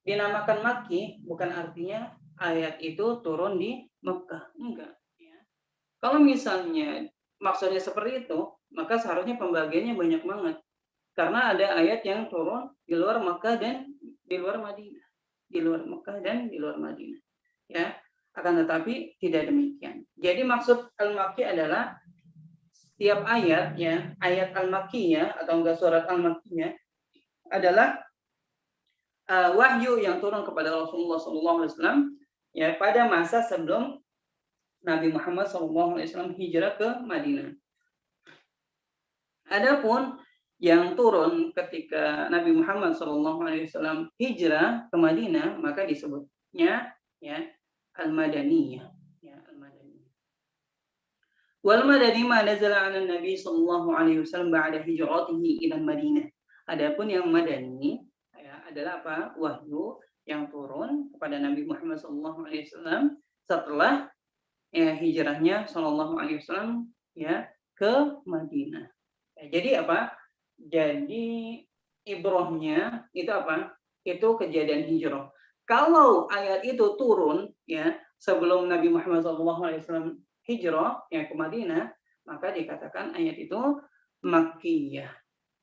dinamakan Makki bukan artinya ayat itu turun di Mekah, enggak. Ya. Kalau misalnya maksudnya seperti itu, maka seharusnya pembagiannya banyak banget. Karena ada ayat yang turun di luar Mekah dan di luar Madinah. Di luar Mekah dan di luar Madinah. Ya, akan tetapi tidak demikian. Jadi maksud al-Makki adalah setiap ayat ya, ayat al-Makkiyah atau enggak surat al-Makkiyah adalah wahyu yang turun kepada Rasulullah SAW ya pada masa sebelum Nabi Muhammad SAW hijrah ke Madinah. Adapun yang turun ketika Nabi Muhammad SAW hijrah ke Madinah, maka disebutnya ya al-madaniyah. Ya, al-madaniyah. Wal madani ma nazala 'ala Nabi sallallahu alaihi wasallam ba'da hijratihi ila Madinah. Adapun yang madani ya, adalah apa? Wahyu yang turun kepada Nabi Muhammad sallallahu alaihi wasallam setelah ya, hijrahnya sallallahu alaihi wasallam ya ke Madinah. Ya, jadi apa? Jadi ibrahnya itu apa? Itu kejadian hijrah. Kalau ayat itu turun ya sebelum Nabi Muhammad SAW hijrah ya ke Madinah, maka dikatakan ayat itu makkiyah.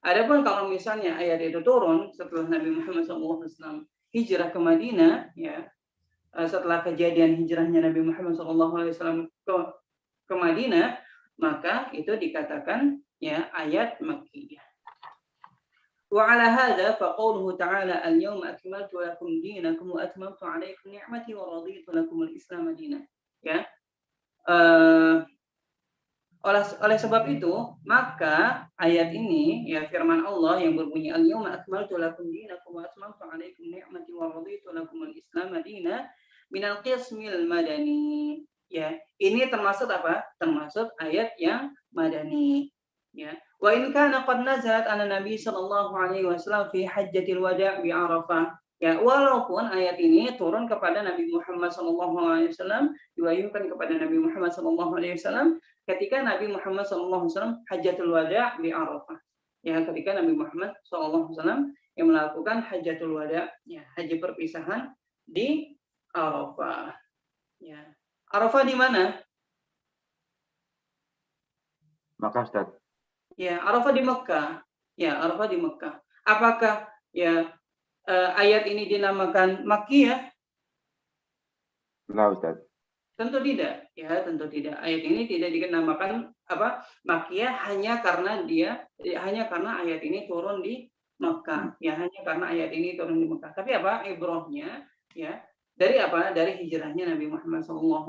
Adapun kalau misalnya ayat itu turun setelah Nabi Muhammad SAW hijrah ke Madinah ya setelah kejadian hijrahnya Nabi Muhammad SAW ke Madinah, maka itu dikatakan ya ayat makkiyah. وعلى هذا فقوله تعالى اليوم أكملت لكم دينكم وأتممت عليكم نعمتي ورضيت لكم الإسلام دينا. Ya, oleh sebab itu maka ayat ini ya firman Allah yang berbunyi al-yawma akmaltu lakum dinakum wa atmamtu 'alaikum ni'mati wa raditu lakum al-islam dina minal qismil madani. Ya, ini termasuk apa? Termasuk ayat yang madani. Ya. Wa in kana qad nazalat 'ala Nabi sallallahu alaihi wasallam fi hajjatil wada' bi Arafah. Ya, walaupun ayat ini turun kepada Nabi Muhammad sallallahu alaihi wasallam, diwahyukan kepada Nabi Muhammad sallallahu alaihi wasallam ketika Nabi Muhammad sallallahu alaihi wasallam hajjatul wada' di Arafah. Ya, ketika Nabi Muhammad sallallahu alaihi wasallam yang melakukan hajjatul wada', ya, haji perpisahan di Arafah. Ya. Arafah di mana? Maka Ustaz. Ya, Arafah di Mekah. Ya, Arafah di Mekah. Apakah ya ayat ini dinamakan makkiyah? Enggak Ustaz. Tentu tidak. Ya, tentu tidak. Ayat ini tidak dinamakan apa? Makkiyah hanya karena ayat ini turun di Mekah. Ya, hanya karena ayat ini turun di Mekah. Tapi apa? Ibrahnya ya dari apa? Dari hijrahnya Nabi Muhammad SAW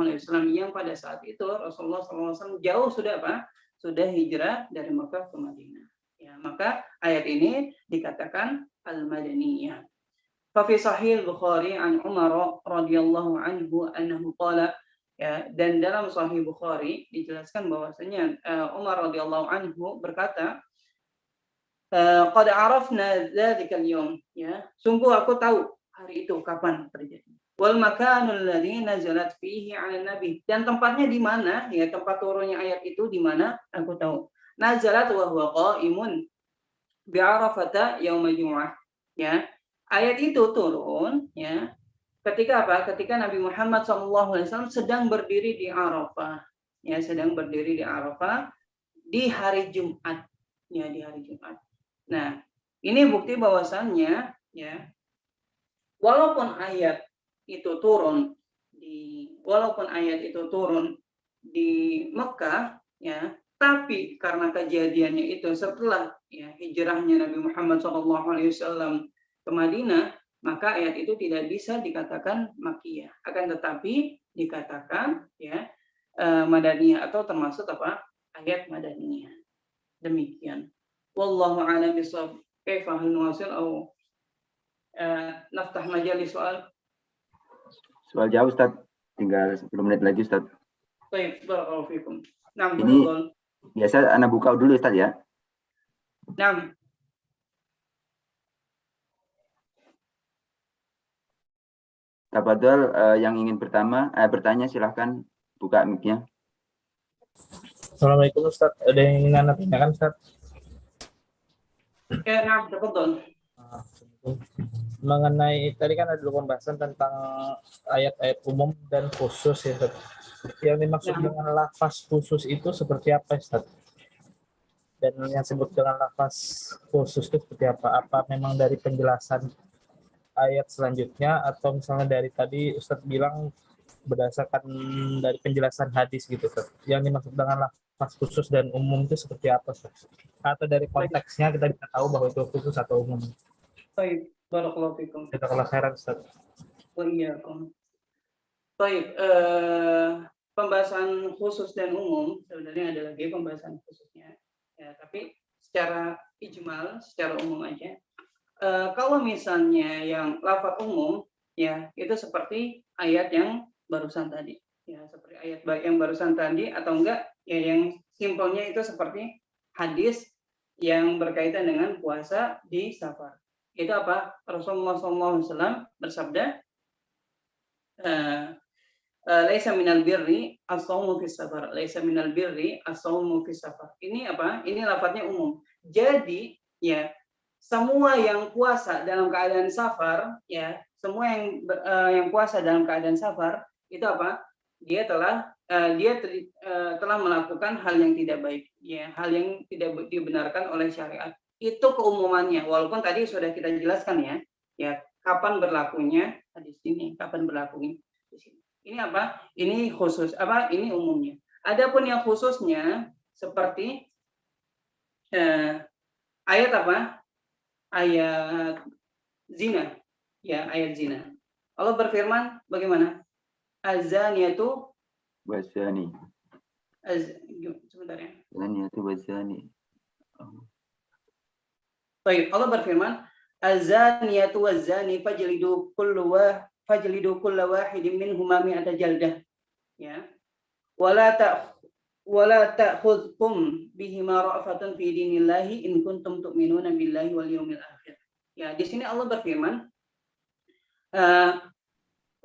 yang pada saat itu Rasulullah SAW jauh sudah apa? Sudah hijrah dari Mekah ke Madinah. Ya, maka ayat ini dikatakan al-madaniyah. Fa fi sahih Bukhari an Umar radhiyallahu anhu annahu qala, ya, dan dalam sahih Bukhari dijelaskan bahwasanya Umar radhiyallahu anhu berkata, qad arafna dzalika al-yawm, ya, sungguh aku tahu hari itu kapan terjadi. Wal makanul ladzi nazalat fihi 'ala nabi, dan tempatnya di mana, ya, tempat turunnya ayat itu di mana aku tahu. Nazalat wa huwa qa'imun bi Arafata yaumil jumu'ah. Ya. Ayat itu turun ya ketika apa? Ketika Nabi Muhammad SAW sedang berdiri di Arafah. Ya, sedang berdiri di Arafah di hari Jumat. Ya, di hari Jumat. Nah, ini bukti bahwasannya ya walaupun ayat itu turun di Mekah ya, tapi karena kejadiannya itu setelah ya hijrahnya Nabi Muhammad SAW ke Madinah, maka ayat itu tidak bisa dikatakan makkiyah, akan tetapi dikatakan ya madaniyah atau termasuk apa? Ayat madaniyah. Demikian. Wallahu a'lam bishawab. Kaifa hal nuwasil atau naftah majalis soal? Soal jauh Ustaz. Tinggal 10 menit lagi Ustaz. Baik, barakallahu fikum. Nah, ini biasa Anda buka dulu Ustaz ya. Nah. Tafadhol yang ingin bertanya silahkan buka mic-nya. Assalamualaikum Ustaz. Ada yang ingin Anda tanyakan Ustaz? Ya, nah, tafadhol. Mengenai tadi kan ada pembahasan tentang ayat-ayat umum dan khusus ya Ustaz. Yang dimaksud dengan lafaz khusus itu seperti apa Ustaz? Dan yang disebut dengan lafaz khusus itu seperti apa? Apa memang dari penjelasan ayat selanjutnya atau misalnya dari tadi Ustaz bilang berdasarkan dari penjelasan hadis gitu Ustaz? Yang dimaksud dengan lafaz khusus dan umum itu seperti apa Ustaz? Atau dari konteksnya kita bisa tahu bahwa itu khusus atau umum? Baik, barakallahu fikum. Jazakallahu khairan Ustaz. Wa iyyakum. Baik, pembahasan khusus dan umum sebenarnya ada lagi pembahasan khususnya. Ya, tapi secara ijmal secara umum aja. Kalau misalnya yang lafaz umum ya itu seperti ayat yang barusan tadi ya, seperti ayat yang barusan tadi, atau enggak ya yang simpelnya itu seperti hadis yang berkaitan dengan puasa di safar. Itu apa? Rasulullah SAW bersabda, laisa minal birri as-shaumu fis safar, laisa minal birri as-shaumu fis safar. Ini apa? Ini lafadznya umum. Jadi ya semua yang puasa dalam keadaan safar ya, semua yang puasa dalam keadaan safar itu apa? Dia telah melakukan hal yang tidak baik ya, hal yang tidak dibenarkan oleh syariat. Itu keumumannya, walaupun tadi sudah kita jelaskan ya kapan berlakunya hadis ini, kapan berlakunya di sini. Ini apa? Ini khusus apa? Ini umumnya. Adapun yang khususnya seperti ayat apa? Ayat zina. Ya, ayat zina. Allah berfirman bagaimana? Az-zaniyatu wazani. Sebentar ya. Zaniyatu wazani. Baik, Allah berfirman, Az-zaniyatu waz-zani fajlidu kulla wahidin minhuma mi'ata jaldah. Ya. Wala ta'khudhukum bihima ra'fatun fi dinillahi in kuntum tu'minuna billahi wal yawmil akhir. Ya, di sini Allah berfirman,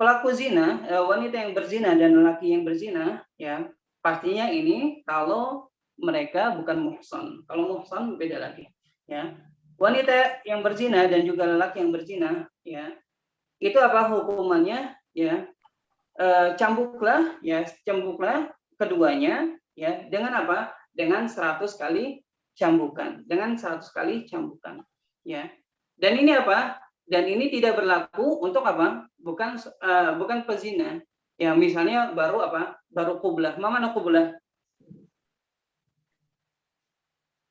pelaku zina, wanita yang berzina dan lelaki yang berzina, ya, pastinya ini kalau mereka bukan muhsan. Kalau muhsan beda lagi, ya. Wanita yang berzina dan juga lelaki yang berzina, ya, itu apa hukumannya? Ya, cambuklah keduanya, ya, dengan apa? Dengan 100 kali cambukan, ya. Dan ini apa? Dan ini tidak berlaku untuk apa? Bukan pezina. Ya, misalnya baru apa? Baru qublah. Mana qublah?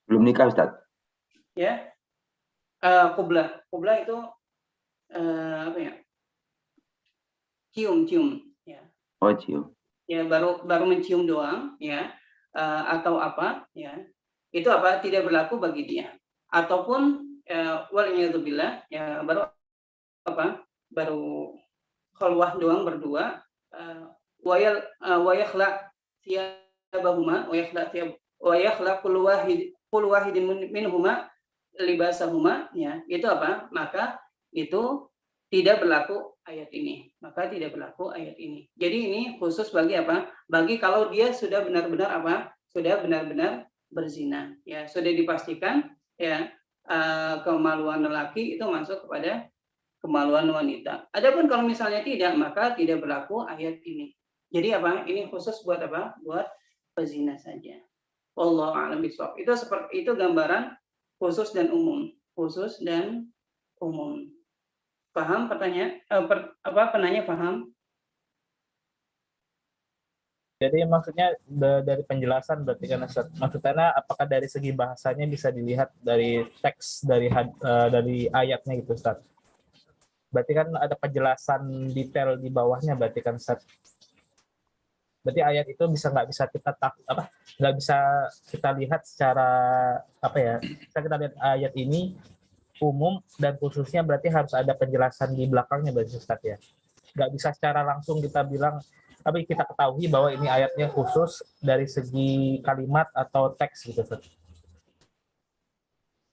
Belum nikah, Ustaz. Ya. Qublah itu apa ya? Cium ya. Oh, cium. Ya, baru mencium doang ya, atau apa ya. Itu apa? Tidak berlaku bagi dia. Ataupun waliyadzubillah ya, baru apa? Baru khalwah doang berdua, wa yakhla thiyabahuma wa yakhla kullu wahidin minhuma libasahuma ya, itu apa? Maka itu tidak berlaku ayat ini. Jadi ini khusus bagi apa? Bagi kalau dia sudah benar-benar apa? Sudah benar-benar berzina. Ya, sudah dipastikan ya, kemaluan lelaki itu masuk kepada kemaluan wanita. Adapun kalau misalnya tidak, maka tidak berlaku ayat ini. Jadi apa? Ini khusus buat apa? Buat pezina saja. Wallahu a'lam bishawab. Itu gambaran khusus dan umum. Paham pertanyaan? Penanya paham? Jadi maksudnya dari penjelasan berarti kan Ustaz. Maksudnya apakah dari segi bahasanya bisa dilihat dari teks dari ayatnya gitu Ustaz? Berarti kan ada penjelasan detail di bawahnya berarti kan Ustaz. Berarti ayat itu nggak bisa kita lihat secara apa ya? Bisa kita lihat ayat ini umum dan khususnya berarti harus ada penjelasan di belakangnya berarti Ustaz ya. Nggak bisa secara langsung kita bilang, tapi kita ketahui bahwa ini ayatnya khusus dari segi kalimat atau teks gitu Ustaz.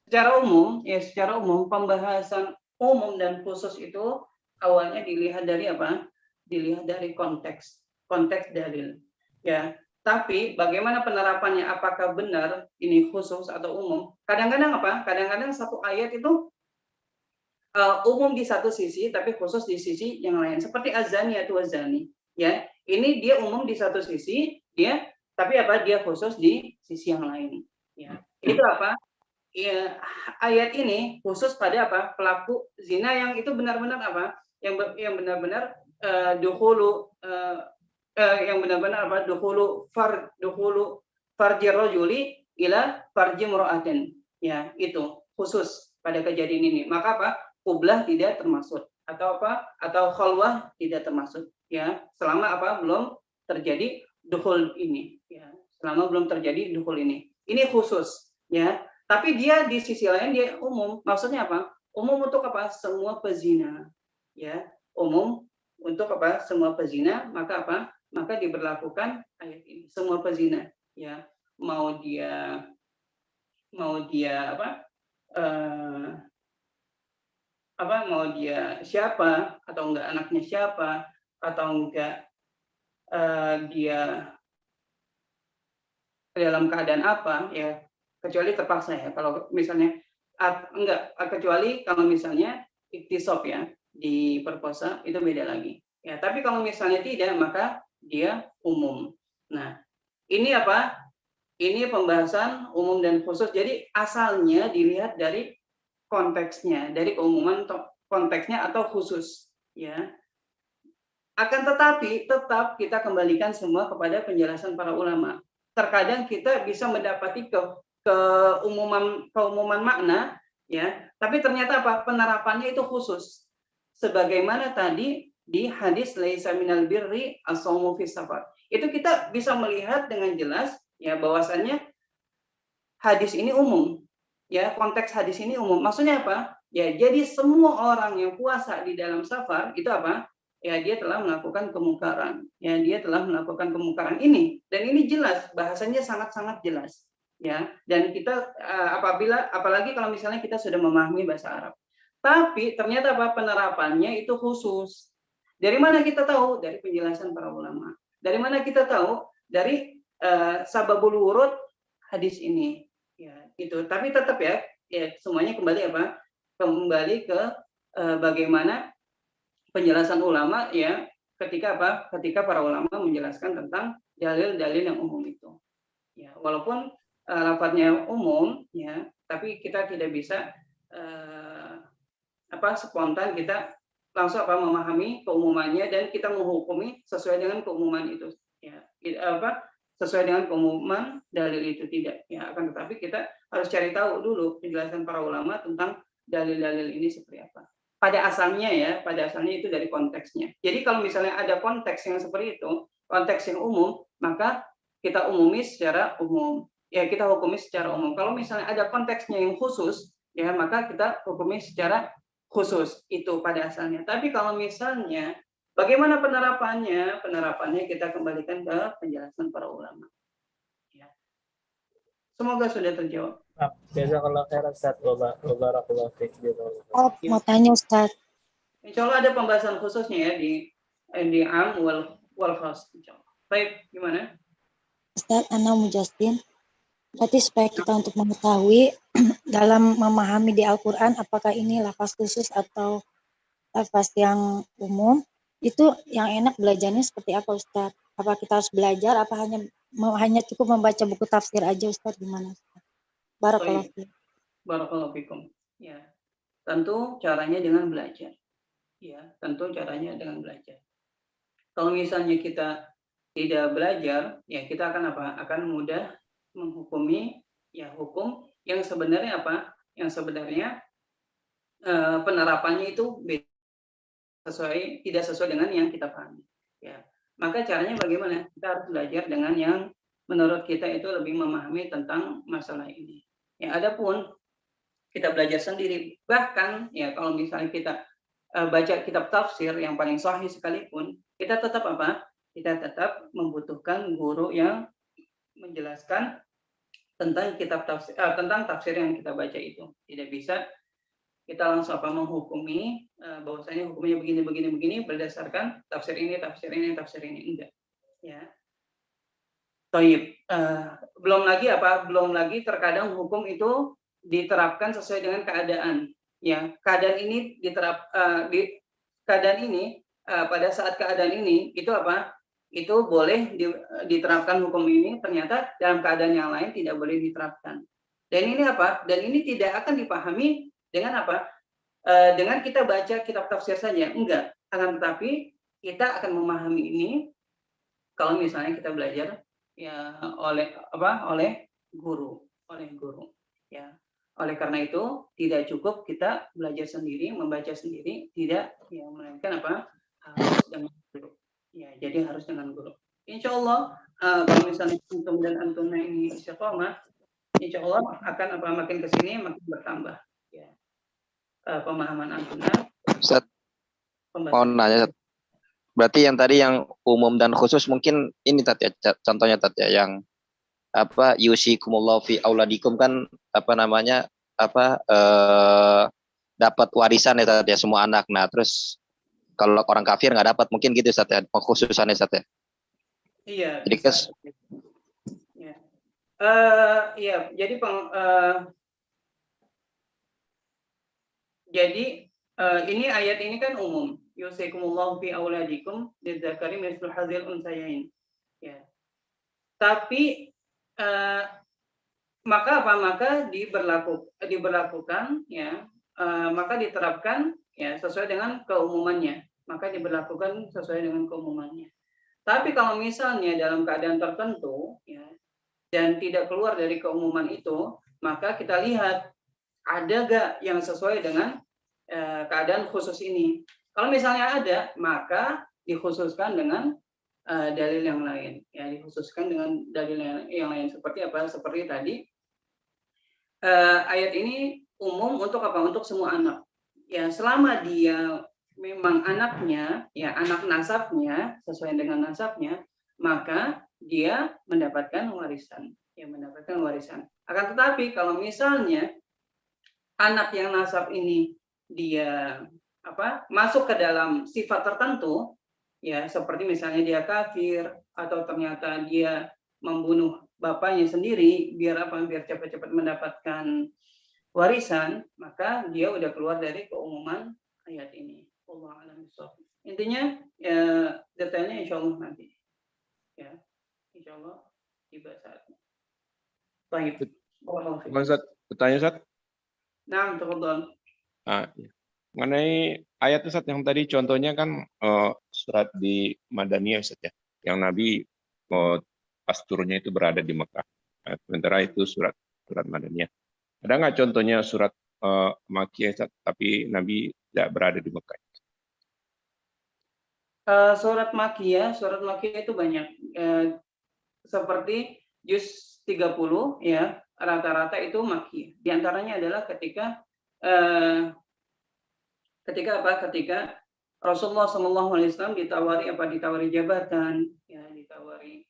Secara umum pembahasan umum dan khusus itu awalnya dilihat dari apa? Dilihat dari konteks dalil. Ya, tapi bagaimana penerapannya, apakah benar ini khusus atau umum? Kadang-kadang apa? Kadang-kadang satu ayat itu umum di satu sisi tapi khusus di sisi yang lain. Seperti az-zaniyatu waz-zani, ya. Ini dia umum di satu sisi, tapi apa? Dia khusus di sisi yang lain, ya. Itu apa? Ya, ayat ini khusus pada apa? Pelaku zina yang itu benar-benar apa? Yang benar-benar yang benar-benar apa? Dukhulu farji rajuli ila farji mura'atin. Ya, itu khusus pada kejadian ini. Maka apa? Qublah tidak termasuk atau apa? Atau khalwah tidak termasuk, ya. Selama apa? Belum terjadi dukhul ini, ya. Selama belum terjadi dukhul ini. Ini khusus, ya. Tapi dia di sisi lain dia umum. Maksudnya apa? Umum untuk apa? Semua pezina. Ya, umum untuk apa? Semua pezina, maka apa? Maka diberlakukan ayat ini. Semua pezina, ya. Mau dia apa? Mau dia siapa atau enggak, anaknya siapa atau enggak, dia dalam keadaan apa, ya, kecuali terpaksa ya. Kalau misalnya enggak, kecuali kalau misalnya iktisab ya, diperkosa, itu beda lagi. Ya, tapi kalau misalnya tidak, maka dia umum. Nah, ini apa? Ini pembahasan umum dan khusus. Jadi asalnya dilihat dari konteksnya, dari keumuman konteksnya atau khusus, ya. Akan tetapi tetap kita kembalikan semua kepada penjelasan para ulama. Terkadang kita bisa mendapati keumuman makna, ya, tapi ternyata apa? Penerapannya itu khusus. Sebagaimana tadi di hadis laisa minal birri as-shaumu fis safar. Itu kita bisa melihat dengan jelas ya bahwasannya hadis ini umum. Ya, konteks hadis ini umum. Maksudnya apa? Ya, jadi semua orang yang puasa di dalam safar itu apa? Ya, dia telah melakukan kemungkaran. Ya, dia telah melakukan kemungkaran ini, dan ini jelas, bahasanya sangat-sangat jelas. Ya, dan kita apalagi kalau misalnya kita sudah memahami bahasa Arab. Tapi ternyata apa? Penerapannya itu khusus. Dari mana kita tahu? Dari penjelasan para ulama. Dari mana kita tahu? Dari sababul wurud hadis ini. Ya, itu. Tapi tetap ya semuanya kembali apa? Kembali ke bagaimana penjelasan ulama ya ketika apa? Ketika para ulama menjelaskan tentang dalil-dalil yang umum itu. Ya, walaupun lafadznya umum ya, tapi kita tidak bisa spontan kita langsung memahami keumumannya dan kita menghukumi sesuai dengan keumuman itu. Ya, sesuai dengan keumuman dalil itu tidak. Ya, akan tetapi kita harus cari tahu dulu penjelasan para ulama tentang dalil-dalil ini seperti apa. Pada asalnya itu dari konteksnya. Jadi kalau misalnya ada konteks yang seperti itu, konteks yang umum, maka kita umumi secara umum. Ya, kita hukumi secara umum. Kalau misalnya ada konteksnya yang khusus, ya maka kita hukumi secara khusus itu pada asalnya. Tapi kalau misalnya bagaimana penerapannya? Penerapannya kita kembalikan ke penjelasan para ulama. Ya. Semoga sudah terjawab. Jazakallah khairan Ustaz. Barakallahu fiik. Mau tanya Ustaz. Insya Allah ada pembahasan khususnya ya di am wal khas. Baik, gimana? Ustaz, Ana Mujastin. Berarti supaya kita untuk mengetahui dalam memahami di Al-Quran apakah ini lafaz khusus atau lafaz yang umum, itu yang enak belajarnya seperti apa Ustaz? Apa kita harus belajar? Apa hanya cukup membaca buku tafsir aja Ustaz? Gimana Ustaz? Barakallahu fiik. Barakallahu fiikum. Ya, tentu caranya dengan belajar. Ya, tentu caranya dengan belajar. Kalau misalnya kita tidak belajar, ya kita akan apa? Akan mudah menghukumi ya hukum yang sebenarnya apa? Yang sebenarnya penerapannya itu tidak sesuai dengan yang kita pahami. Ya, maka caranya bagaimana? Kita harus belajar dengan yang menurut kita itu lebih memahami tentang masalah ini. Ya, adapun kita belajar sendiri, bahkan ya kalau misalnya kita baca kitab tafsir yang paling sahih sekalipun, kita tetap apa? Kita tetap membutuhkan guru yang menjelaskan tentang kitab tafsir, tentang tafsir yang kita baca itu. Tidak bisa kita langsung menghukumi bahwasanya hukumnya begini berdasarkan tafsir ini enggak. Ya. Toib. Belum lagi terkadang hukum itu diterapkan sesuai dengan keadaan. Ya, keadaan ini pada saat keadaan ini itu apa? Itu boleh diterapkan hukum ini, ternyata dalam keadaan yang lain tidak boleh diterapkan. Dan ini apa? Dan ini tidak akan dipahami dengan apa? Dengan kita baca kitab tafsir saja, enggak. Akan tetapi kita akan memahami ini kalau misalnya kita belajar ya oleh guru. Ya. Oleh karena itu tidak cukup kita belajar sendiri, membaca sendiri, tidak, ya melainkan harus dengan guru. Ya, jadi harus dengan guru. Insya Allah kalau misalnya antum dan antuna ini istiqomah, insya Allah akan makin kesini makin bertambah ya pemahaman antum. Ustaz, mau nanya, Ustaz. Berarti yang tadi yang umum dan khusus mungkin ini Tat ya, contohnya Tat ya, yang yusikumullahu fi auladikum kan dapat warisan ya Tat ya, semua anak. Nah terus kalau orang kafir nggak dapat, mungkin gitu Ustaz ya, pengkhususannya Ustaz ya. Iya. Jadi ini ayat ini kan umum. Yusikumullahu fi auladikum lidzakari mithlu hadzal unsayain. Ya. Tapi maka diberlakukan ya, maka diterapkan ya sesuai dengan keumumannya. Maka diberlakukan sesuai dengan keumumannya. Tapi kalau misalnya dalam keadaan tertentu ya, dan tidak keluar dari keumuman itu, maka kita lihat ada gak yang sesuai dengan keadaan khusus ini. Kalau misalnya ada, maka dikhususkan dengan dalil yang lain. Ya, dikhususkan dengan dalil yang lain seperti apa? Seperti tadi ayat ini umum untuk apa? Untuk semua anak. Ya, selama dia memang anaknya, ya anak nasabnya sesuai dengan nasabnya, maka dia mendapatkan warisan. Ya, mendapatkan warisan. Akan tetapi kalau misalnya anak yang nasab ini dia masuk ke dalam sifat tertentu, ya seperti misalnya dia kafir atau ternyata dia membunuh bapaknya sendiri biar cepat-cepat mendapatkan warisan, maka dia udah keluar dari keumuman ayat ini. Allah alam bisawab. Intinya ya, detailnya insya Allah nanti. Ya, insya Allah tiba saatnya. Baik. Ustaz, bertanya Ustaz. Nah, tafadhol. Ya. Mengenai ayat Ustaz yang tadi contohnya kan surat di Madaniyah Ustaz ya, yang Nabi pas turunnya itu berada di Mekah. Sementara itu surat Madaniyah. Ada nggak contohnya surat Makkiyah Ustaz, tapi Nabi tidak berada di Mekah? Surat Makkiyah itu banyak. Seperti juz 30 ya, rata-rata itu Makkiyah. Di antaranya adalah ketika Rasulullah SAW ditawari jabatan, ya, ditawari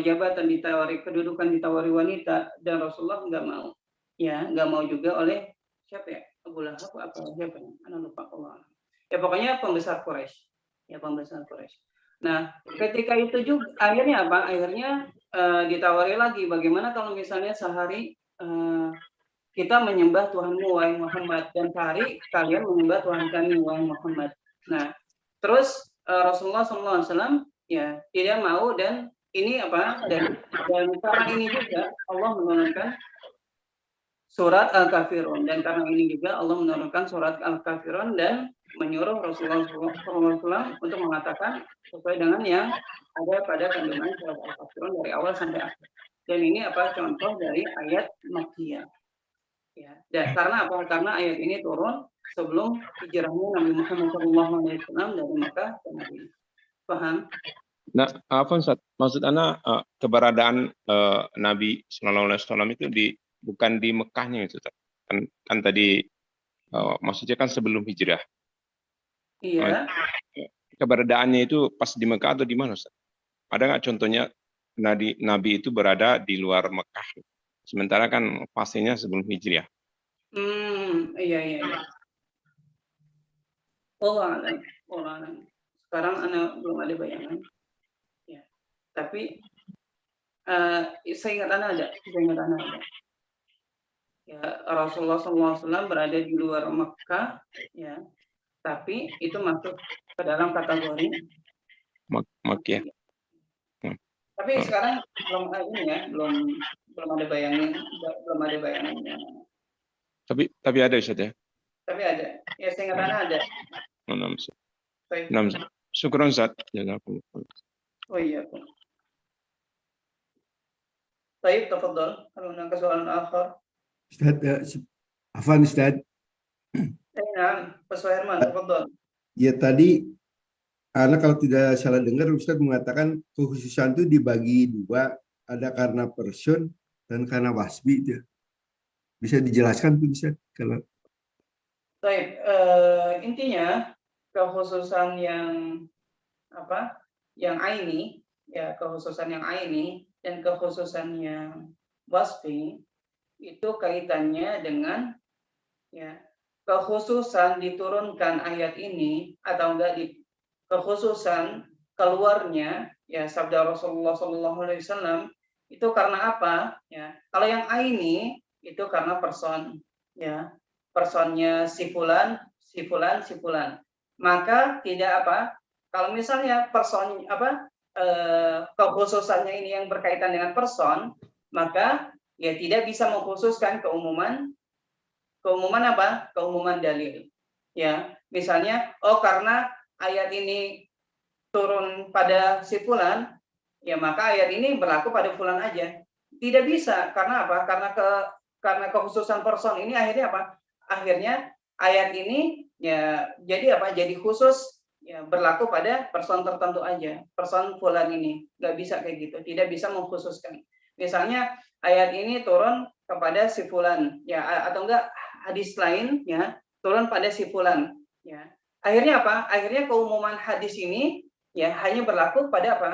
jabatan, ditawari kedudukan, ditawari wanita, dan Rasulullah nggak mau, ya nggak mau juga oleh siapa ya, Abu Lahab apa siapa, anak lupa Allah. Ya pokoknya pembesar Quraisy, ya pembesar Quraisy. Nah ketika itu juga akhirnya apa? Akhirnya ditawari lagi, bagaimana kalau misalnya sehari kita menyembah Tuhanmu wahai Muhammad, dan sehari kalian menyembah Tuhan kami wahai Muhammad. Nah, terus Rasulullah SAW ya tidak mau, dan ini apa? Dan karena ini juga Allah menurunkan surat Al-Kafirun, dan karena ini juga Allah menurunkan surat Al-Kafirun dan menyuruh Rasulullah SAW untuk mengatakan sesuai dengan yang ada pada kandungan surat Al-Kafirun dari awal sampai akhir. Dan ini apa? Contoh dari ayat Makkiyah. Ya, dan karena apa? Karena ayat ini turun sebelum hijrahnya Nabi Muhammad SAW dari Mekah ke Madinah. Paham? Nah, apa Ustaz? Maksud Anda keberadaan Nabi SAW itu bukan di Mekahnya itu, kan tadi maksudnya kan sebelum hijrah. Iya. Keberadaannya itu pas di Mekah atau di mana Ustaz? Ada nggak contohnya Nabi itu berada di luar Mekah? Sementara kan fasenya sebelum hijriah. Iya. Allah alam. Sekarang anak belum ada bayangan. Ya. Tapi saya ingat anak ada. Ya, Rasulullah SAW berada di luar Mekah, ya. Tapi itu masuk ke dalam kategori Makkiyah. Tapi sekarang belum ada bayangan, Tapi ada Ustaz ya? Tapi ada. Ya, saya ingat ada. Syukron Ustaz. Oh iya. Baik, tafadhol. Kalau ada soalan akhir. Ustaz, Afwan Ustaz. Pak Suherman, tafadhol. Ya tadi, anak kalau tidak salah dengar Ustaz mengatakan kekhususan itu dibagi dua, ada karena person, dan karena wasbi itu. Bisa dijelaskan tuh bisa kalau Baik, intinya kekhususan yang apa? Yang aini, ya kekhususan yang aini dan kekhususan yang wasfi itu kaitannya dengan ya kekhususan diturunkan ayat ini atau enggak di kekhususan keluarnya ya sabda Rasulullah SAW itu karena apa ya? Kalau yang aini itu karena person ya, personnya si fulan, si fulan, si fulan. Maka tidak apa? Kalau misalnya person apa kekhususannya ini yang berkaitan dengan person, maka ya tidak bisa mengkhususkan keumuman apa? Keumuman dalil. Ya, misalnya karena ayat ini turun pada si fulan, ya maka ayat ini berlaku pada fulan aja. Tidak bisa, karena apa? Karena kekhususan person ini akhirnya apa? Akhirnya ayat ini ya jadi apa? Jadi khusus ya berlaku pada person tertentu aja. Person fulan ini nggak bisa kayak gitu. Tidak bisa mengkhususkan. Misalnya ayat ini turun kepada si fulan, ya atau enggak hadis lain ya turun pada si fulan, ya. Akhirnya apa? Akhirnya keumuman hadis ini ya hanya berlaku pada apa?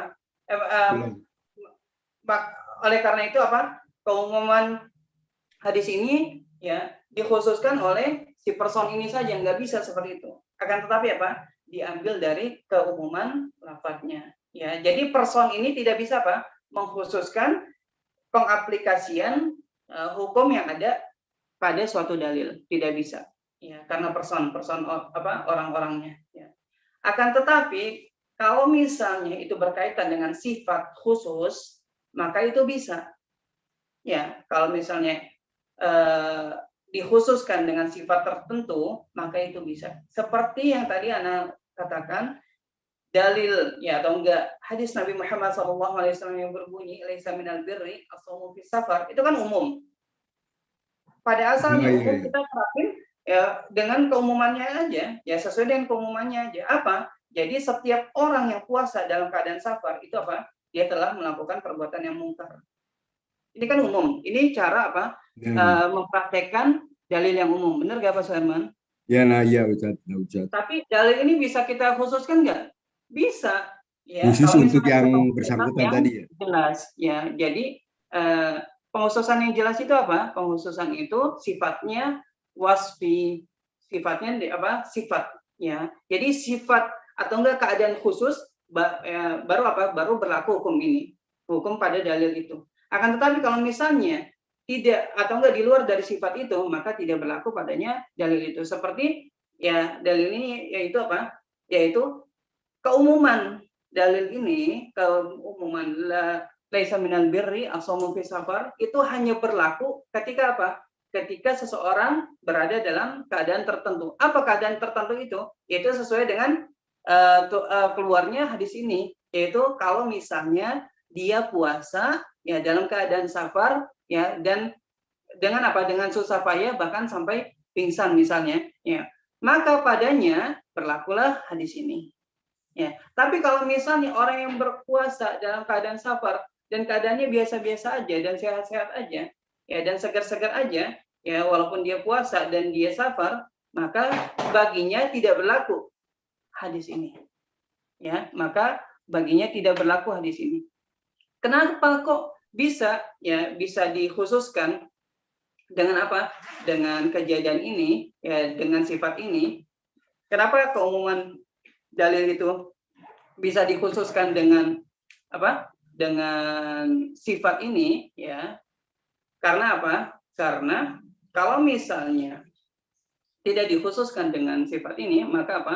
Oleh karena itu apa? Keumuman hadis ini ya dikhususkan oleh si person ini saja, nggak bisa seperti itu. Akan tetapi apa? Diambil dari keumuman lafadznya. Ya, jadi person ini tidak bisa apa? Mengkhususkan pengaplikasian hukum yang ada pada suatu dalil, tidak bisa. Ya, karena person apa orang-orangnya. Ya. Akan tetapi kalau misalnya itu berkaitan dengan sifat khusus, maka itu bisa. Ya, kalau misalnya dikhususkan dengan sifat tertentu, maka itu bisa. Seperti yang tadi Ana katakan, dalil ya atau enggak hadis Nabi Muhammad SAW yang berbunyi laisa minal birri as-shaumu fis safar, itu kan umum. Pada asalnya umum kita terapin ya dengan keumumannya aja, ya sesuai dengan keumumannya aja. Apa? Jadi setiap orang yang puasa dalam keadaan safar itu apa? Dia telah melakukan perbuatan yang mungkar. Ini kan umum. Ini cara apa? Mempraktekkan dalil yang umum. Benar gak Pak Suherman? Ya, ya Ustaz. Tapi dalil ini bisa kita khususkan nggak? Bisa. Ya, khusus kalau untuk yang kita bersangkutan yang tadi ya? Jelas. Ya, jadi pengkhususan yang jelas itu apa? Pengkhususan itu sifatnya wasfi. Sifatnya apa? Sifat. Ya. Jadi sifat atau enggak keadaan khusus baru apa? Baru berlaku hukum ini. Hukum pada dalil itu. Akan tetapi kalau misalnya tidak atau enggak di luar dari sifat itu, maka tidak berlaku padanya dalil itu. Seperti ya dalil ini yaitu apa? Yaitu keumuman dalil ini, keumuman laisa minal birri as-shaumu fis safar itu hanya berlaku ketika apa? Ketika seseorang berada dalam keadaan tertentu. Apa keadaan tertentu itu? Yaitu sesuai dengan keluarnya hadis ini, yaitu kalau misalnya dia puasa ya dalam keadaan safar ya dan dengan apa? Dengan susah payah bahkan sampai pingsan misalnya, ya. Maka padanya berlakulah hadis ini. Ya, tapi kalau misalnya orang yang berpuasa dalam keadaan safar dan keadaannya biasa-biasa aja dan sehat-sehat aja, ya dan segar-segar aja, ya walaupun dia puasa dan dia safar, maka baginya tidak berlaku hadis ini. Ya, maka baginya tidak berlaku hadis ini. Kenapa kok bisa ya bisa dikhususkan dengan apa? Dengan kejadian ini, ya dengan sifat ini. Kenapa keumuman dalil itu bisa dikhususkan dengan apa? Dengan sifat ini, ya. Karena apa? Karena kalau misalnya tidak dikhususkan dengan sifat ini, maka apa?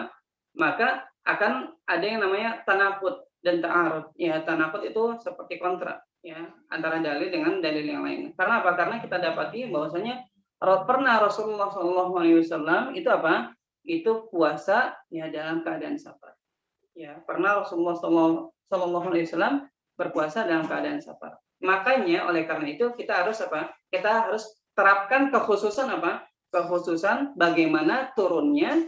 Maka akan ada yang namanya tanakut dan ta'arud. Ya, tanakut itu seperti kontrak, ya, antara dalil dengan dalil yang lain. Karena apa? Karena kita dapati bahwasanya pernah Rasulullah SAW itu apa? Itu puasa ya dalam keadaan safar. Ya, pernah Rasulullah SAW berpuasa dalam keadaan safar. Makanya oleh karena itu kita harus apa? Kita harus terapkan kekhususan apa? Kekhususan bagaimana turunnya,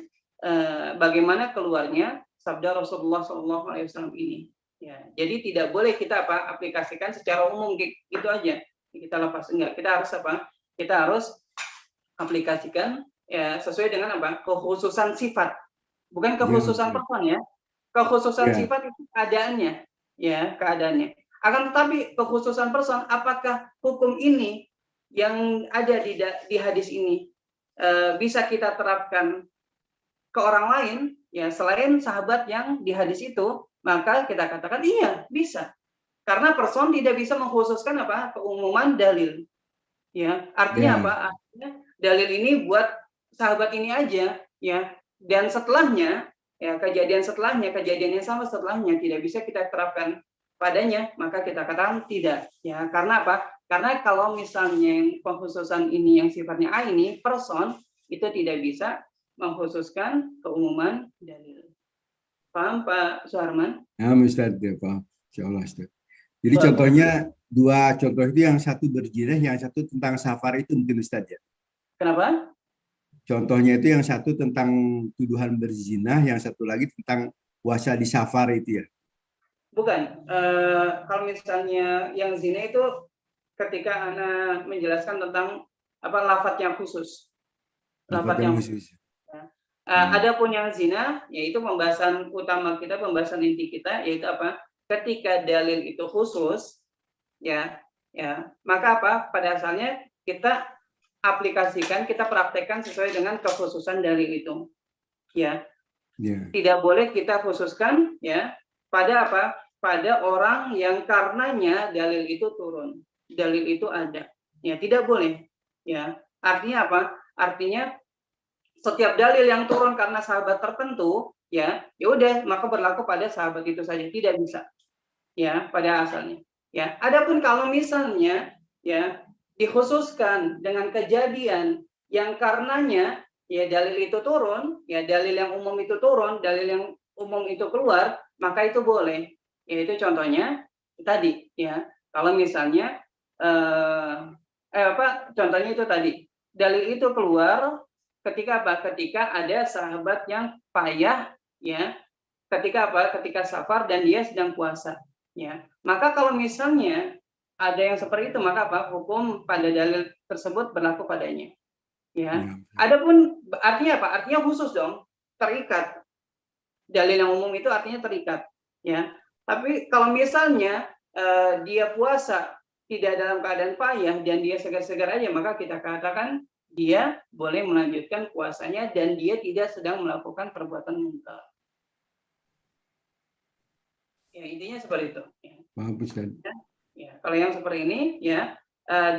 bagaimana keluarnya sabda Rasulullah SAW ini. Ya, jadi tidak boleh kita apa? Aplikasikan secara umum gitu aja. kita lepas. Enggak, kita harus apa? Kita harus aplikasikan ya sesuai dengan apa? Kekhususan sifat. Bukan kekhususan person ya. Kekhususan sifat itu keadaannya, ya, keadaannya. Akan tetapi kekhususan person, apakah hukum ini yang ada di hadis ini bisa kita terapkan ke orang lain, ya, selain sahabat yang di hadis itu, maka kita katakan iya, bisa. Karena person tidak bisa mengkhususkan apa? Keumuman dalil. Ya, artinya apa? Artinya dalil ini buat sahabat ini aja, ya. Dan setelahnya, ya, kejadian yang sama setelahnya tidak bisa kita terapkan padanya, maka kita katakan tidak. Ya, karena apa? Karena kalau misalnya pengkhususan ini yang sifatnya A ini, person, itu tidak bisa mengkhususkan keumuman dalil. Paham Pak Suharman? Ya, Ustaz, ya, paham. Insyaallah, Ustaz. Jadi contohnya dua contoh itu, yang satu berzina, yang satu tentang safar itu mungkin Ustaz ya. Kenapa? Contohnya itu yang satu tentang tuduhan berzina, yang satu lagi tentang puasa di safar itu ya. Bukan. Kalau misalnya yang zina itu ketika Ana menjelaskan tentang apa lafadz yang khusus. Lafadz yang khusus. Adapun yang zina, yaitu pembahasan utama kita, pembahasan inti kita, yaitu apa? Ketika dalil itu khusus, ya, maka apa? Pada asalnya kita aplikasikan, kita praktekkan sesuai dengan kekhususan dalil itu, ya. Tidak boleh kita khususkan, ya, pada apa? Pada orang yang karenanya dalil itu turun, dalil itu ada, ya, tidak boleh, ya. Artinya apa? Artinya setiap dalil yang turun karena sahabat tertentu, ya udah, maka berlaku pada sahabat itu saja, tidak bisa, ya, pada asalnya, ya. Adapun kalau misalnya, ya, dikhususkan dengan kejadian yang karenanya, ya, dalil itu turun, ya, dalil yang umum itu turun, dalil yang umum itu keluar, maka itu boleh. Yaitu contohnya tadi, ya, kalau misalnya contohnya itu tadi, dalil itu keluar ketika apa? Ketika ada sahabat yang payah, ya, ketika apa? Ketika safar dan dia sedang puasa, ya. Maka kalau misalnya ada yang seperti itu, maka apa? Hukum pada dalil tersebut berlaku padanya, ya. Adapun artinya apa? Artinya khusus dong, terikat. Dalil yang umum itu artinya terikat, ya. Tapi kalau misalnya dia puasa tidak dalam keadaan payah dan dia segar-segar aja, maka kita katakan dia boleh melanjutkan puasanya dan dia tidak sedang melakukan perbuatan munkar. Ya, intinya seperti itu. Ya. Paham, Ustaz. Ya, kalau yang seperti ini, ya,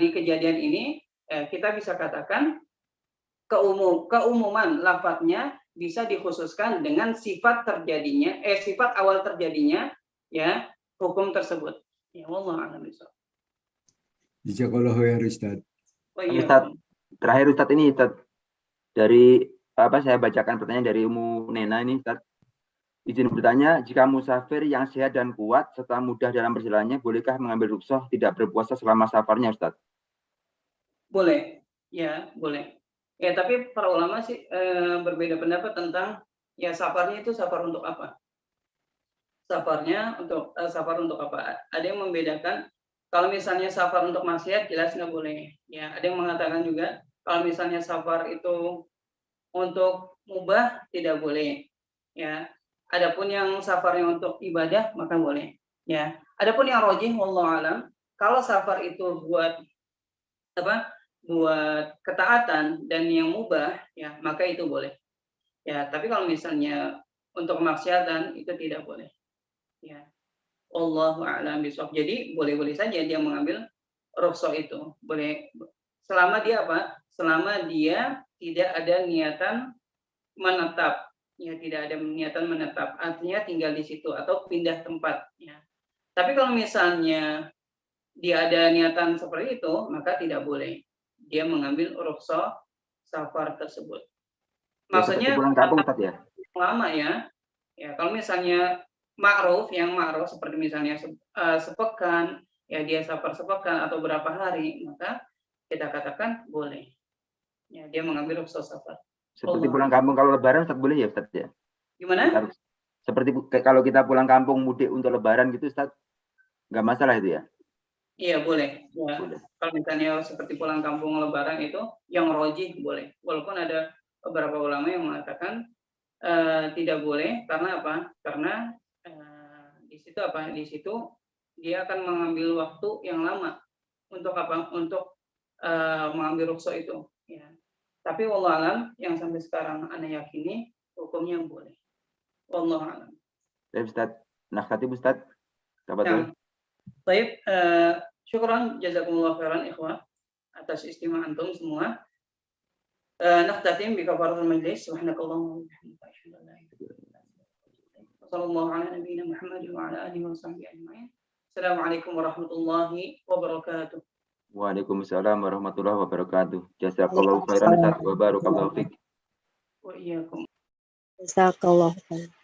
di kejadian ini kita bisa katakan keumuman lafadznya bisa dikhususkan dengan sifat terjadinya, sifat awal terjadinya, ya, hukum tersebut. Ya, wallahu a'lam bishawab. Jazakallahu khairan, Ustaz. Oh, iya. Ustaz, terakhir Ustaz ini, Ustaz, dari apa saya bacakan pertanyaan dari Umu Nena ini, Ustaz. Izin bertanya, jika musafir yang sehat dan kuat serta mudah dalam perjalanannya, bolehkah mengambil rukhsah tidak berpuasa selama safarnya, Ustaz? Boleh, ya, boleh. Ya, tapi para ulama sih berbeda pendapat tentang ya safarnya itu safar untuk apa? Safarnya untuk safar untuk apa? Ada yang membedakan kalau misalnya safar untuk maksiat jelas nggak boleh. Ya, ada yang mengatakan juga kalau misalnya safar itu untuk mubah tidak boleh. Ya, adapun yang safarnya untuk ibadah maka boleh. Ya, adapun yang rajih wallahu alam, kalau safar itu buat apa? Buat ketaatan dan yang mubah, ya maka itu boleh. Ya, tapi kalau misalnya untuk kemaksiatan itu tidak boleh. Ya, Allahu a'lam bishawab. Jadi boleh-boleh saja dia mengambil rukhsah itu, boleh selama dia apa? Selama dia tidak ada niatan menetap, ya, tidak ada niatan menetap, artinya tinggal di situ atau pindah tempat, ya. Tapi kalau misalnya dia ada niatan seperti itu, maka tidak boleh dia mengambil rukhsah safar tersebut. Maksudnya pulang kampung, Ustaz, ya? Lama, ya. Ya, kalau misalnya ma'ruf, yang ma'ruf seperti misalnya sepekan, ya dia safar sepekan atau berapa hari, maka kita katakan boleh. Ya, dia mengambil rukhsah safar. Seperti pulang kampung kalau lebaran, Ustaz, boleh ya, Ustaz, ya? Gimana? Seperti kalau kita pulang kampung mudik untuk lebaran gitu, Ustaz, nggak masalah itu ya? Iya boleh. Ya. Boleh. Kalau misalnya seperti pulang kampung Lebaran itu yang rojih boleh. Walaupun ada beberapa ulama yang mengatakan tidak boleh karena apa? Karena di situ apa? Di situ dia akan mengambil waktu yang lama untuk apa? Untuk mengambil rukhsah itu. Ya. Tapi wallahu alam yang sampai sekarang ana yakini hukumnya boleh. Wallahu alam. Baik Ustaz. Nah, khatib Ustaz. Tafadhol. Baik, syukran jazakumullah khairan ikhwah atas istimah antum semua. Nakhtatim bi kafaratul majlis. Subhanakallahumma wa bihamdika asyhadu an la ilaha illa anta sallallahu ala nabiyyina Muhammad wa ala alihi wa sahbihi ajma'in. Assalamualaikum warahmatullahi wabarakatuh. Waalaikumsalam warahmatullahi wabarakatuh. Jazakallahu khairan Ustaz wa barakallahu fiik. Wa iyyakum. Jazakallahu khairan.